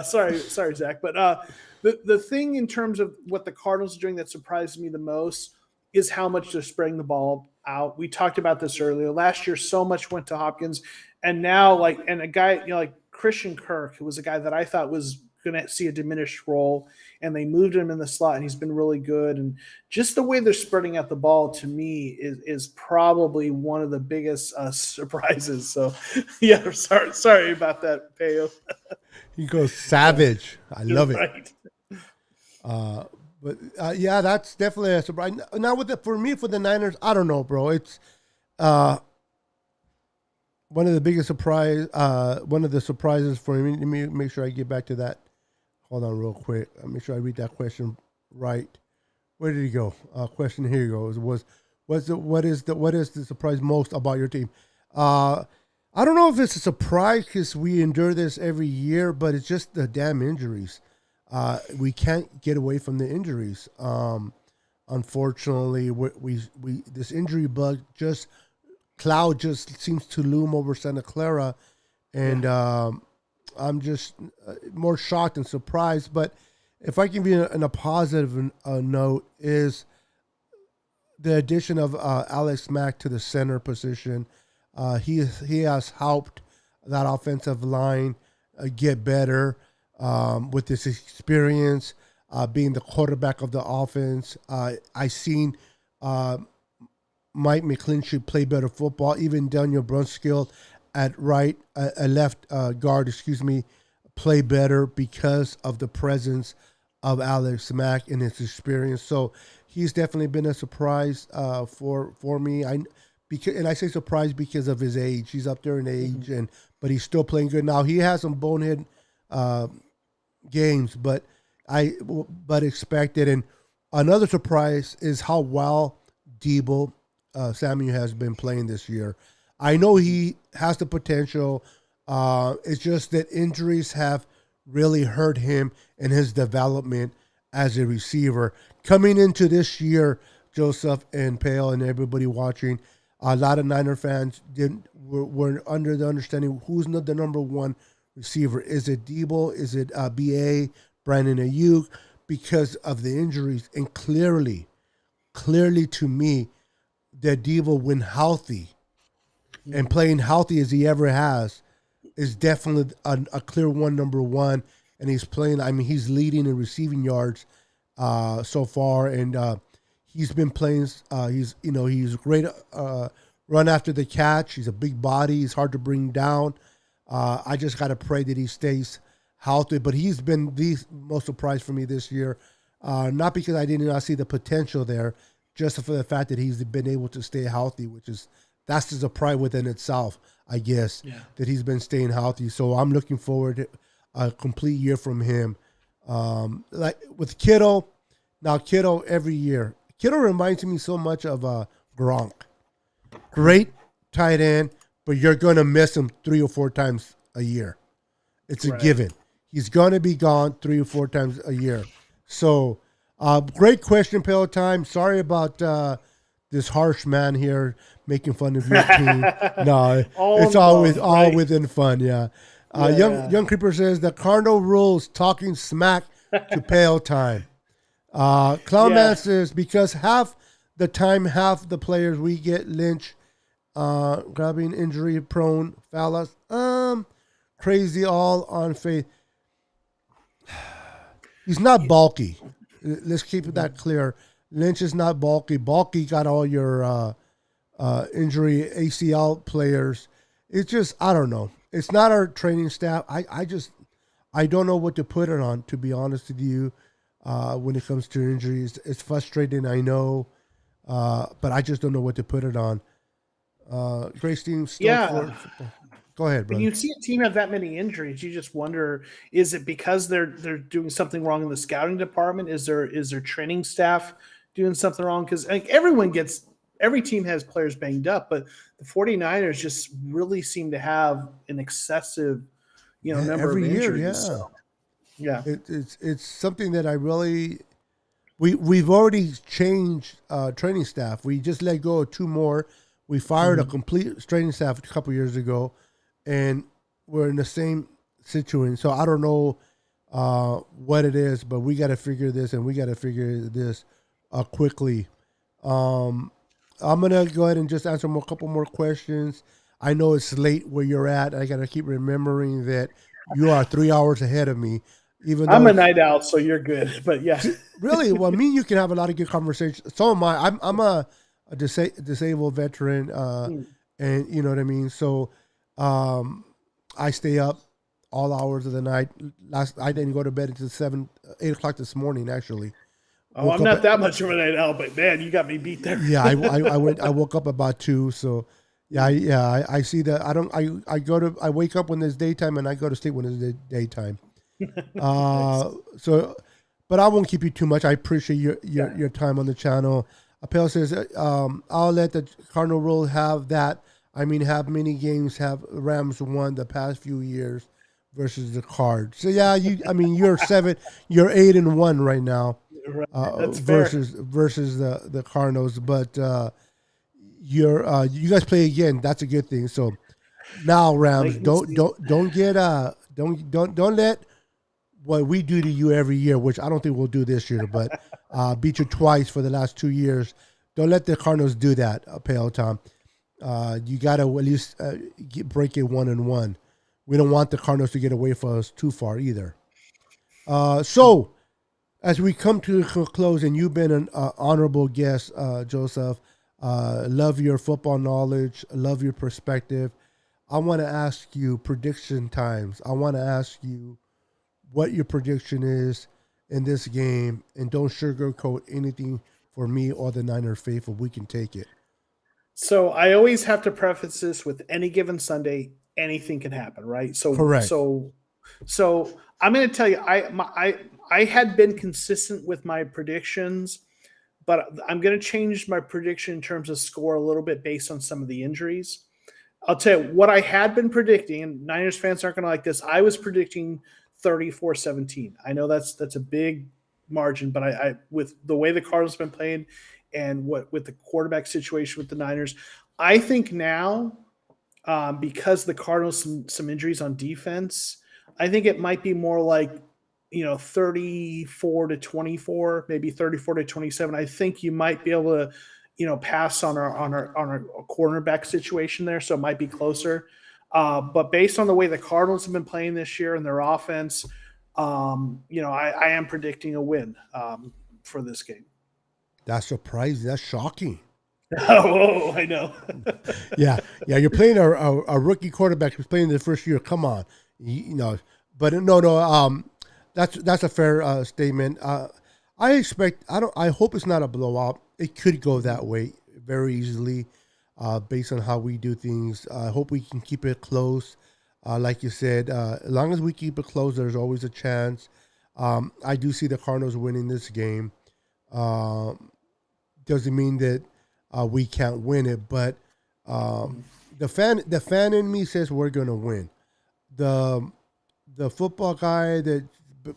Speaker 2: Sorry, Zach. But the thing in terms of what the Cardinals are doing that surprised me the most is how much they're spreading the ball out. We talked about this earlier. Last year, so much went to Hopkins, and now and a guy like Christian Kirk, who was a guy that I thought was going to see a diminished role, and they moved him in the slot, and he's been really good. And just the way they're spreading out the ball, to me, is probably one of the biggest surprises. So, yeah, sorry about that, Peo.
Speaker 1: He goes savage. I love it.
Speaker 2: Right.
Speaker 1: But yeah, that's definitely a surprise. Now, for the Niners, I don't know, bro. It's one of the biggest one of the surprises for me. Let me make sure I get back to that. Hold on, real quick. I'll make sure I read that question right. Where did he go? Question here goes. What is the surprise most about your team? I don't know if it's a surprise because we endure this every year, but it's just the damn injuries. We can't get away from the injuries. Unfortunately, we this injury bug cloud just seems to loom over Santa Clara, and I'm just more shocked and surprised. But if I can be in a positive note, is the addition of Alex Mack to the center position. He has helped that offensive line get better with his experience being the quarterback of the offense. I seen Mike McClinchy play better football. Even Daniel Brunskill at left guard, play better because of the presence of Alex Mack and his experience. So he's definitely been a surprise for me. And I say surprise because of his age. He's up there in age, but he's still playing good. Now he has some bonehead games, but expected. And another surprise is how well Debo Samuel has been playing this year. I know he has the potential. It's just that injuries have really hurt him in his development as a receiver. Coming into this year, Joseph and Pale and everybody watching, a lot of Niner fans were under the understanding who's the number one receiver. Is it Debo? Is it B.A., Brandon Ayuk? Because of the injuries. And clearly to me, that Debo, when healthy and playing healthy as he ever has, is definitely a clear number one. and he's playing. I mean, he's leading in receiving yards so far, and he's been playing. He's great. Run after the catch. He's a big body. He's hard to bring down. I just got to pray that he stays healthy. But he's been the most surprise for me this year. Not because I did not see the potential there, just for the fact that he's been able to stay healthy, that's just a pride within itself, I guess, that he's been staying healthy. So I'm looking forward to a complete year from him. Like with Kittle, now Kittle every year. Kittle reminds me so much of Gronk. Great tight end, but you're going to miss him 3 or 4 times a year. It's a given. He's going to be gone 3 or 4 times a year. So, great question, Peloton. Sorry about this harsh man here making fun of your team. No, it's all within fun. Yeah. Young Creeper says the Cardinal rules talking smack to Peloton. Clownman says because half the time, half the players we get Lynch, grabbing injury prone fellas. Crazy all on faith. He's not bulky. Let's keep that clear. Lynch is not bulky. Bulky got all your injury ACL players. It's just, I don't know. It's not our training staff. I don't know what to put it on, to be honest with you, when it comes to injuries. It's frustrating, I know, but I just don't know what to put it on. Grace team still Go ahead, brother.
Speaker 2: When you see a team have that many injuries, you just wonder: is it because they're doing something wrong in the scouting department? Is their training staff doing something wrong? Because every team has players banged up, but the 49ers just really seem to have an excessive, number of injuries.
Speaker 1: Year,
Speaker 2: So,
Speaker 1: it's something that I really we've already changed training staff. We just let go of 2 more. We fired a complete training staff a couple years ago. And we're in the same situation. So I don't know what it is, but we got to figure this, and we got to figure this quickly. I'm going to go ahead and just answer a couple more questions. I know it's late where you're at. I got to keep remembering that you are 3 hours ahead of me. Even though
Speaker 2: I'm a night owl, so you're good. But yeah.
Speaker 1: Really? Well, me and you can have a lot of good conversations. So am I. I'm a disabled veteran, and you know what I mean? So I stay up all hours of the night. I didn't go to bed until 8 o'clock this morning, actually.
Speaker 2: Oh, I'm not that much of a night owl, but man, you got me beat there.
Speaker 1: Yeah, I woke up about 2, so I see that. I wake up when there's daytime, and I go to sleep when it's daytime. So, but I won't keep you too much. I appreciate your time on the channel. Appel says, I'll let the Cardinal rule have that. I mean, have many games have Rams won the past few years versus the Cards. So yeah, you're 8-1 right now, versus the Cardinals. But you guys play again. That's a good thing. So now Rams, don't let what we do to you every year, which I don't think we'll do this year, but beat you twice for the last 2 years. Don't let the Cardinals do that, Peloton. You got to at least break it 1-1. We don't want the Cardinals to get away from us too far either. So, as we come to a close, and you've been an honorable guest, Joseph, love your football knowledge, love your perspective. I want to ask you prediction times. I want to ask you what your prediction is in this game, and don't sugarcoat anything for me or the Niner faithful. We can take it.
Speaker 2: So I always have to preface this with any given Sunday, anything can happen, right? So
Speaker 1: correct.
Speaker 2: So I'm going to tell you, I had been consistent with my predictions, but I'm going to change my prediction in terms of score a little bit based on some of the injuries. I'll tell you what I had been predicting, and Niners fans aren't going to like this. I was predicting 34-17. I know that's a big margin, but I with the way the Cardinals have been playing and with the quarterback situation with the Niners, I think now because the Cardinals some injuries on defense, I think it might be more like 34-24, maybe 34-27. I think you might be able to pass on our cornerback situation there, so it might be closer. But based on the way the Cardinals have been playing this year and their offense, I am predicting a win for this game.
Speaker 1: That's surprising. That's shocking.
Speaker 2: Oh, I know.
Speaker 1: Yeah, you're playing a rookie quarterback who's playing the first year. Come on, But no. That's a fair statement. I expect. I hope it's not a blowout. It could go that way very easily, based on how we do things. I hope we can keep it close. Like you said, as long as we keep it close, there's always a chance. I do see the Cardinals winning this game. Doesn't mean that we can't win it, but the fan in me says we're gonna win. The football guy that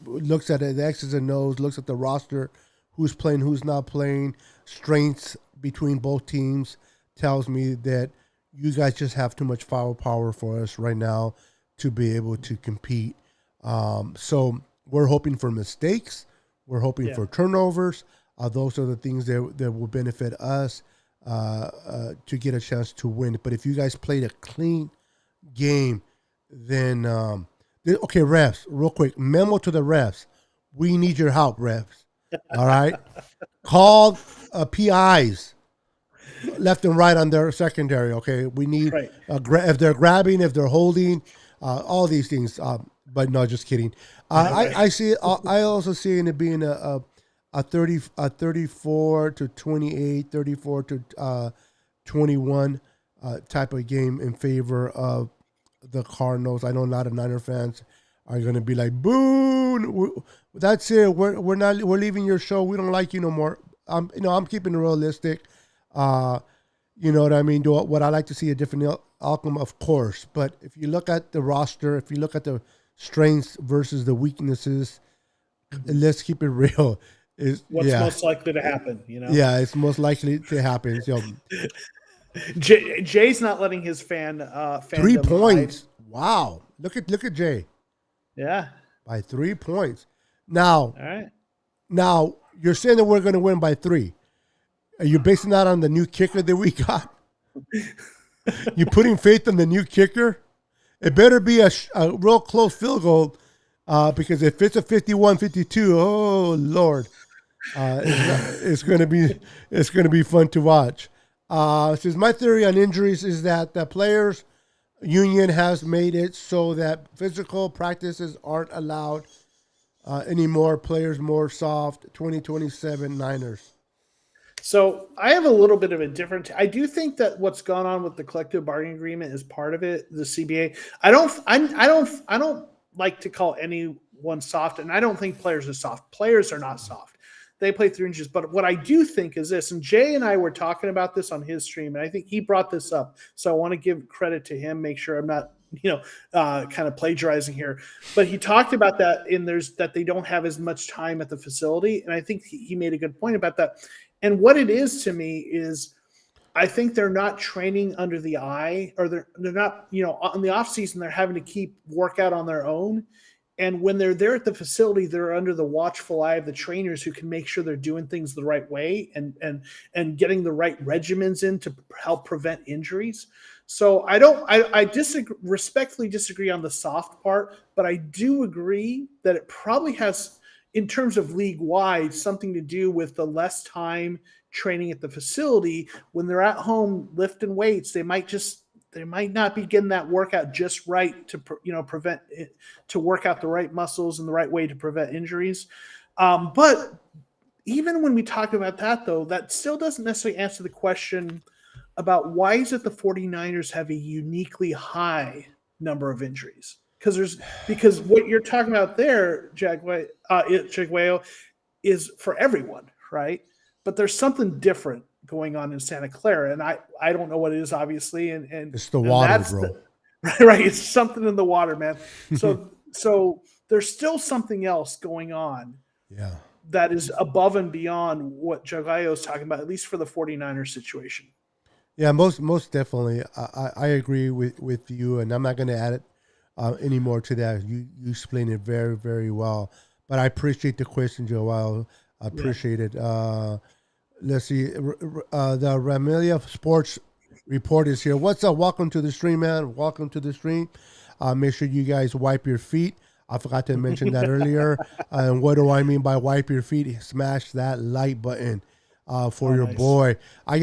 Speaker 1: looks at the X's and O's, looks at the roster, who's playing, who's not playing, strengths between both teams, tells me that you guys just have too much firepower for us right now to be able to compete. So we're hoping for mistakes. We're hoping for turnovers. Those are the things that will benefit us to get a chance to win. But if you guys played a clean game, then okay, refs, real quick, memo to the refs. We need your help, refs. All right? Call PIs left and right on their secondary, okay? We need, if they're grabbing, if they're holding, all these things. But no, just kidding. I see. I also see it being a 34 to 28, 34 to 21 type of game in favor of the Cardinals. I know a lot of Niner fans are going to be like, "Boo! That's it. We're leaving your show. We don't like you no more." I'm keeping it realistic. You know what I mean? What I like to see a different outcome, of course. But if you look at the roster, if you look at the strengths versus the weaknesses, let's keep it real.
Speaker 2: What's most likely to happen?
Speaker 1: Yeah, it's most likely to happen. So,
Speaker 2: Jay's not letting his
Speaker 1: 3 points.
Speaker 2: Hide.
Speaker 1: Wow, look at Jay.
Speaker 2: Yeah,
Speaker 1: by 3 points. Now,
Speaker 2: all right.
Speaker 1: Now you're saying that we're going to win by 3. Are you basing that on the new kicker that we got? You putting faith in the new kicker? It better be a real close field goal, because if it's a 51-52, oh Lord, it's going to be fun to watch. Since my theory on injuries is that the players union has made it so that physical practices aren't allowed anymore. Players more soft. 2027 Niners.
Speaker 2: So I have a little bit of a different. I do think that what's gone on with the collective bargaining agreement is part of it. The CBA. I don't like to call anyone soft, and I don't think players are soft. Players are not soft. They play 3 inches. But what I do think is this, and Jay and I were talking about this on his stream, and I think he brought this up. So I want to give credit to him. Make sure I'm not, kind of plagiarizing here. But he talked about that that they don't have as much time at the facility, and I think he made a good point about that. And what it is to me is, I think they're not training under the eye, or they're not, on the off season, they're having to keep workout on their own. And when they're there at the facility, they're under the watchful eye of the trainers who can make sure they're doing things the right way and getting the right regimens in to help prevent injuries. So I respectfully disagree on the soft part, but I do agree that it probably has, in terms of league-wide, something to do with the less time training at the facility. When they're at home lifting weights, they might not be getting that workout just right to prevent it, to work out the right muscles in the right way to prevent injuries. But even when we talk about that, though, that still doesn't necessarily answer the question about why is it the 49ers have a uniquely high number of injuries. Because what you're talking about there, Jaguayo, is for everyone, right? But there's something different going on in Santa Clara, and I don't know what it is, obviously, and
Speaker 1: it's the water, bro.
Speaker 2: Right? It's something in the water, man. So there's still something else going on, that is above and beyond what Jaguayo is talking about, at least for the 49ers situation.
Speaker 1: Yeah, most definitely. I agree with you, and I'm not going to add it any more to that. You explained it very, very well. But I appreciate the question, Joel. I appreciate it. Let's see. The Ramelia Sports Report is here. What's up? Welcome to the stream, man. Welcome to the stream. Make sure you guys wipe your feet. I forgot to mention that earlier. And what do I mean by wipe your feet? Smash that like button for your
Speaker 2: Nice.
Speaker 1: boy. I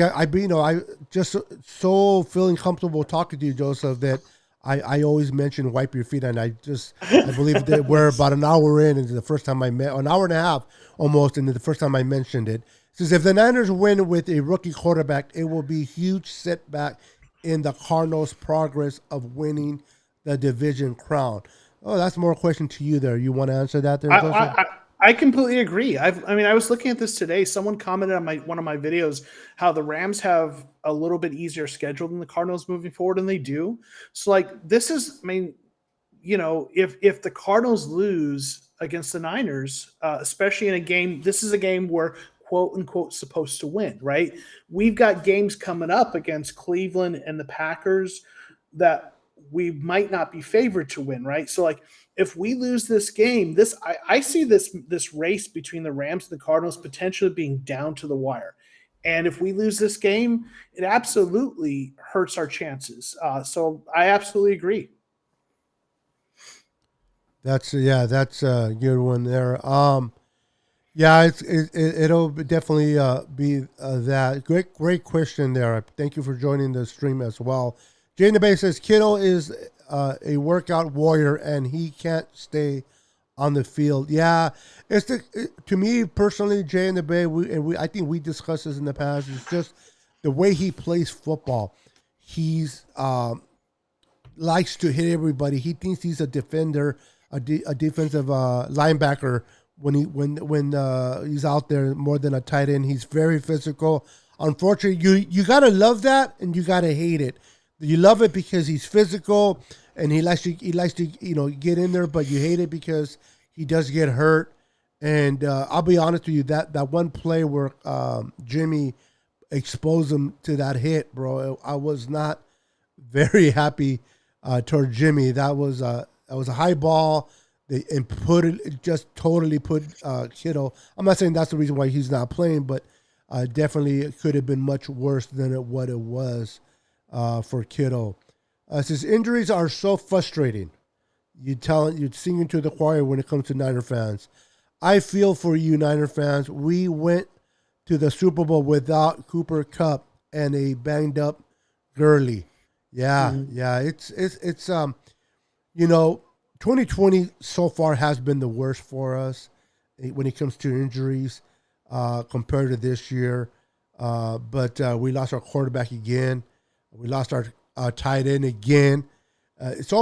Speaker 1: just so feeling comfortable talking to you, Joseph, that I always mention wipe your feet, and I believe that we're about an hour in, and the first time an hour and a half almost, and the first time I mentioned it. It says if the Niners win with a rookie quarterback, it will be a huge setback in the Cardinals' progress of winning the division crown. Oh, that's more a question to you there. You want to answer that there, Joseph?
Speaker 2: I completely agree. I was looking at this today. Someone commented on one of my videos how the Rams have a little bit easier schedule than the Cardinals moving forward, and they do. So, like, this is, if the Cardinals lose against the Niners, especially in a game, this is a game where quote unquote supposed to win, right? We've got games coming up against Cleveland and the Packers that we might not be favored to win, right? So, like, if we lose this game, I see this race between the Rams and the Cardinals potentially being down to the wire. And if we lose this game, it absolutely hurts our chances. So I absolutely agree.
Speaker 1: That's a good one there. Yeah, it'll definitely be that. Great question there. Thank you for joining the stream as well. Jay in the Bay says Kittle is a workout warrior and he can't stay on the field. Yeah, to me personally, Jay in the Bay, I think we discussed this in the past. It's just the way he plays football. He's likes to hit everybody. He thinks he's a defender, a defensive linebacker when he's out there more than a tight end. He's very physical. Unfortunately, you gotta love that and you gotta hate it. You love it because he's physical and he likes to get in there, but you hate it because he does get hurt. And I'll be honest with you, that one play where Jimmy exposed him to that hit, bro, I was not very happy toward Jimmy. That was a high ball. Totally put Kittle. I'm not saying that's the reason why he's not playing, but definitely it could have been much worse than what it was. For Kittle. It says injuries are so frustrating. You're singing to the choir when it comes to Niner fans. I feel for you, Niner fans. We went to the Super Bowl without Cooper Kupp and a banged up Gurley. Yeah, yeah. It's 2020 so far has been the worst for us when it comes to injuries compared to this year. But we lost our quarterback again. We lost our tight end again. These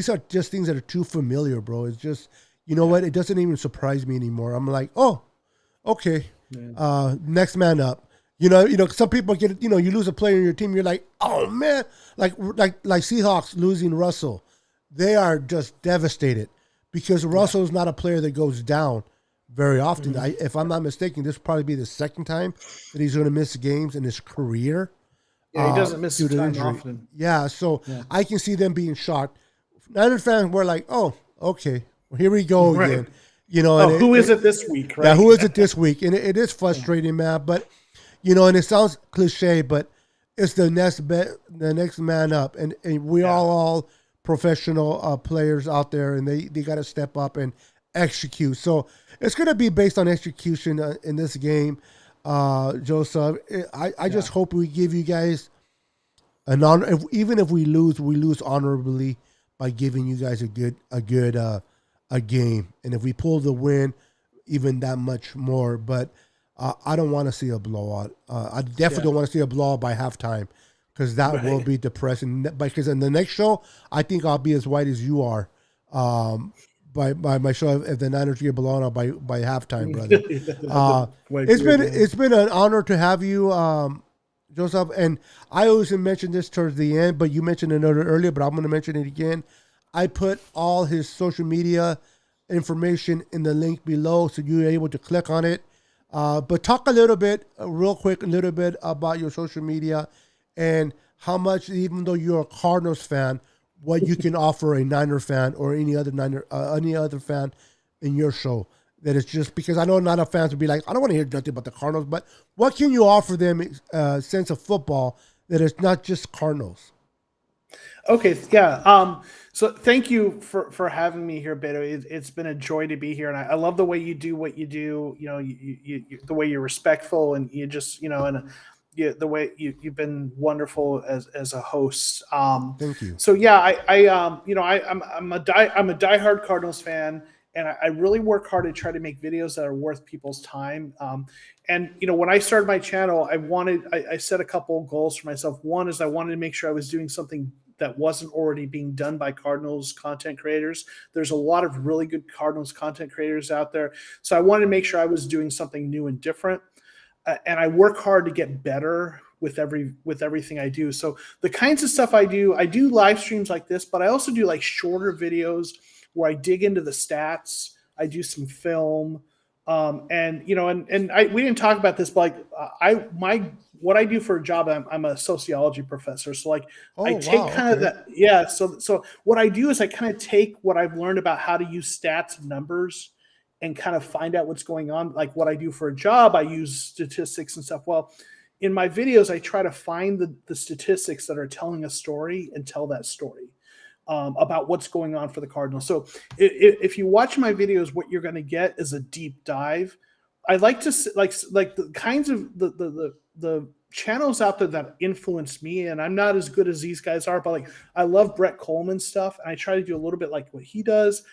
Speaker 1: are just things that are too familiar, bro. It's just, what? It doesn't even surprise me anymore. I'm like, oh, okay. Next man up. Some people get, you lose a player in your team. You're like, oh man, like Seahawks losing Russell. They are just devastated because Russell's not a player that goes down very often. If I'm not mistaken, this will probably be the second time that he's going to miss games in his career.
Speaker 2: Yeah, he doesn't miss time often.
Speaker 1: Yeah, so I can see them being shocked. Niners fans were like, "Oh, okay, well, here we go again."
Speaker 2: Who is it this week? Right?
Speaker 1: Yeah, who is it this week? And it is frustrating, man. But and it sounds cliche, but it's the next man up, and we're all professional players out there, and they got to step up and execute. So it's going to be based on execution in this game. Joseph, I just hope we give you guys an honor. Even if we lose honorably by giving you guys a good game, and if we pull the win, even that much more. But I don't want to see a blowout. I definitely don't want to see a blowout by halftime because that will be depressing. Because in the next show, I think I'll be as white as you are. By my show, if the Niners get blown out by halftime, brother. It's been an honor to have you, Joseph. And I always mention this towards the end, but you mentioned it earlier, but I'm going to mention it again. I put all his social media information in the link below, so you're able to click on it. But talk real quick, about your social media and how much, even though you're a Cardinals fan, what you can offer a Niner fan or any other fan in your show. That it's just because I know a lot of fans would be like, I don't want to hear nothing about the Cardinals, but what can you offer them sense of football that it's not just Cardinals?
Speaker 2: Okay, yeah. So thank you for having me here, Beto. It's been a joy to be here, and I love the way you do what you do. You know, the way you're respectful, and you just, and the way you've been wonderful as a host.
Speaker 1: Thank you.
Speaker 2: So yeah, I'm a diehard Cardinals fan, and I really work hard to try to make videos that are worth people's time. And when I started my channel, I set a couple of goals for myself. One is I wanted to make sure I was doing something that wasn't already being done by Cardinals content creators. There's a lot of really good Cardinals content creators out there. So I wanted to make sure I was doing something new and different. And I work hard to get better with everything I do. So the kinds of stuff I do live streams like this, but I also do like shorter videos where I dig into the stats. I do some film. We didn't talk about this, but what I do for a job, I'm a sociology professor. So like I take kind of that. Yeah. So what I do is I kind of take what I've learned about how to use stats and numbers and kind of find out what's going on. Like what I do for a job, I use statistics and stuff. Well, in my videos, I try to find the statistics that are telling a story and tell that story about what's going on for the Cardinals. So if you watch my videos, what you're going to get is a deep dive. I like to like the kinds of the channels out there that influence me, and I'm not as good as these guys are, but like I love Brett Coleman's stuff, and I try to do a little bit like what he does,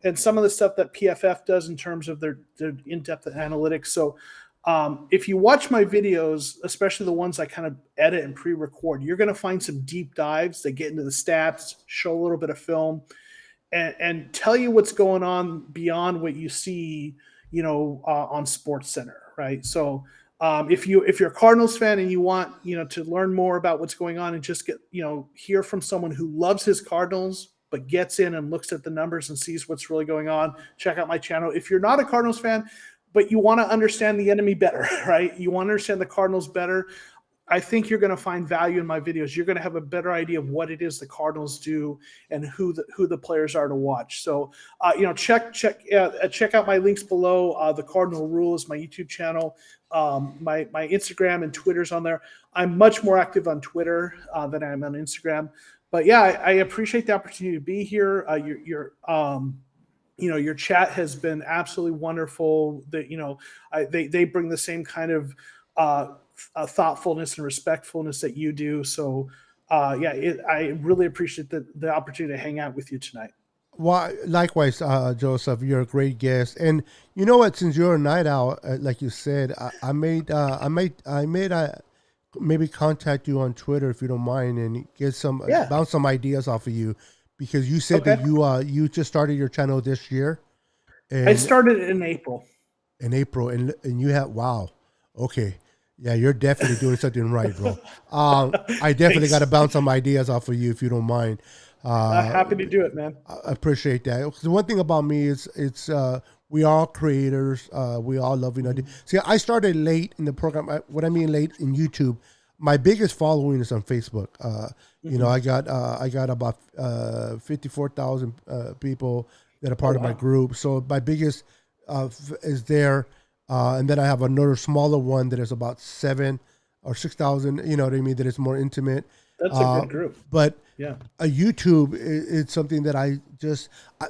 Speaker 2: and some of the stuff that PFF does in terms of their in-depth analytics. So if you watch my videos, especially the ones I kind of edit and pre-record, you're going to find some deep dives that get into the stats, show a little bit of film, and tell you what's going on beyond what you see, on Sports Center, right? So if you're a Cardinals fan and you want, to learn more about what's going on and just get, hear from someone who loves his Cardinals but gets in and looks at the numbers and sees what's really going on, check out my channel. If you're not a Cardinals fan, but you want to understand the enemy better, right? You want to understand the Cardinals better. I think you're going to find value in my videos. You're going to have a better idea of what it is the Cardinals do and who the players are to watch. So, check out my links below. The Cardinal Rule is my YouTube channel. My Instagram and Twitter's on there. I'm much more active on Twitter than I am on Instagram. But yeah, I appreciate the opportunity to be here. Your chat has been absolutely wonderful. That they bring the same kind of thoughtfulness and respectfulness that you do. So, I really appreciate the opportunity to hang out with you tonight.
Speaker 1: Well, likewise, Joseph, you're a great guest, and you know what? Since you're a night owl, like you said, I made maybe contact you on Twitter if you don't mind, and get some bounce some ideas off of you, because you said that you just started your channel this year.
Speaker 2: And I started in April.
Speaker 1: In April, and you have okay. Yeah, you're definitely doing something right, bro. I definitely got to bounce some ideas off of you if you don't mind.
Speaker 2: Happy to do it, man.
Speaker 1: I appreciate that. The one thing about me is we are creators. We all love ideas. See, I started late in the program. What I mean late in YouTube, my biggest following is on Facebook. I got about 54,000 people that are part of my group. So my biggest is there. And then I have another smaller one that is about 7,000 or 6,000, you know what I mean, that is more intimate.
Speaker 2: That's a good group.
Speaker 1: But a YouTube is something that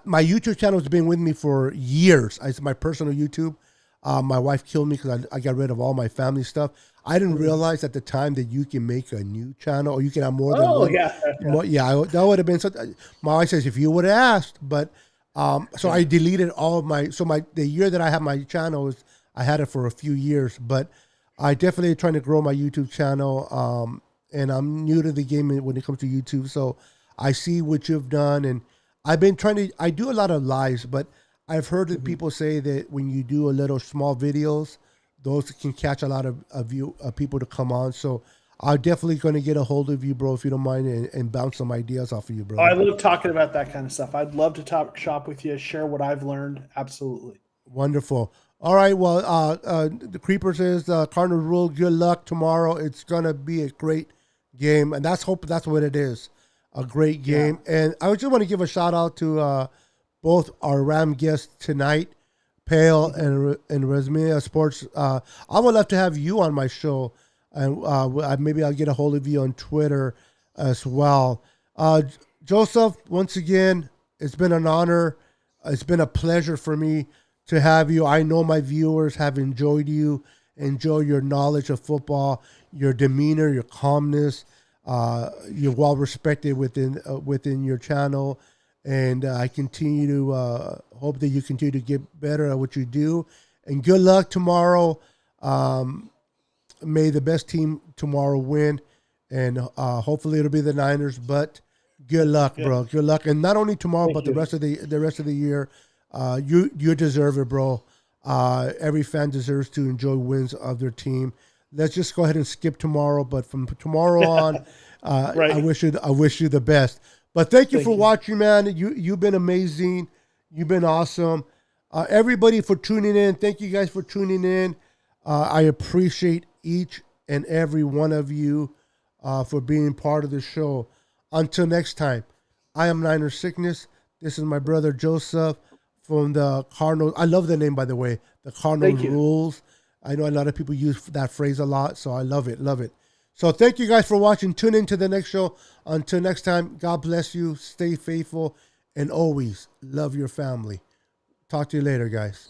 Speaker 1: my YouTube channel has been with me for years. It's my personal YouTube. My wife killed me because I got rid of all my family stuff. I didn't realize at the time that you can make a new channel, or you can have more than one. That would have been something. My wife says, if you would have asked, but so I deleted all of the year that I have my channel I had it for a few years, but I definitely trying to grow my YouTube channel. And I'm new to the game when it comes to YouTube. So I see what you've done, and I've been I do a lot of lives, but I've heard that people say that when you do a little small videos, those can catch a lot of people to come on. So I'm definitely going to get a hold of you, bro, if you don't mind, and bounce some ideas off of you, bro.
Speaker 2: Oh, I love talking about that kind of stuff. I'd love to talk shop with you, share what I've learned. Absolutely.
Speaker 1: Wonderful. All right. Well, the Creeper says Cardinals Rule. Good luck tomorrow. It's going to be a great game, and that's what it is. A great game. And I just want to give a shout out to both our Ram guests tonight, Pale and Resmia Sports. I would love to have you on my show, and maybe I'll get a hold of you on Twitter as well. Joseph, once again, it's been an honor. It's been a pleasure for me to have you. I know my viewers have enjoyed you, enjoy your knowledge of football, your demeanor, your calmness. You're well respected within your channel, and I continue to hope that you continue to get better at what you do. And good luck tomorrow. May the best team tomorrow win, and hopefully it'll be the Niners. But good luck, bro. Good luck, and not only tomorrow, but the rest of the year. You deserve it, bro. Every fan deserves to enjoy wins of their team. Let's just go ahead and skip tomorrow. But from tomorrow on,
Speaker 2: Right.
Speaker 1: I wish you the best. But thank you for watching, man. You've been amazing. You've been awesome. Everybody for tuning in. Thank you guys for tuning in. I appreciate each and every one of you for being part of the show. Until next time, I am Niner Sickness. This is my brother Joseph from the Cardinals. I love the name, by the way. The Cardinals Rules. I know a lot of people use that phrase a lot, so I love it. Love it. So thank you guys for watching. Tune in to the next show. Until next time, God bless you. Stay faithful. And always love your family. Talk to you later, guys.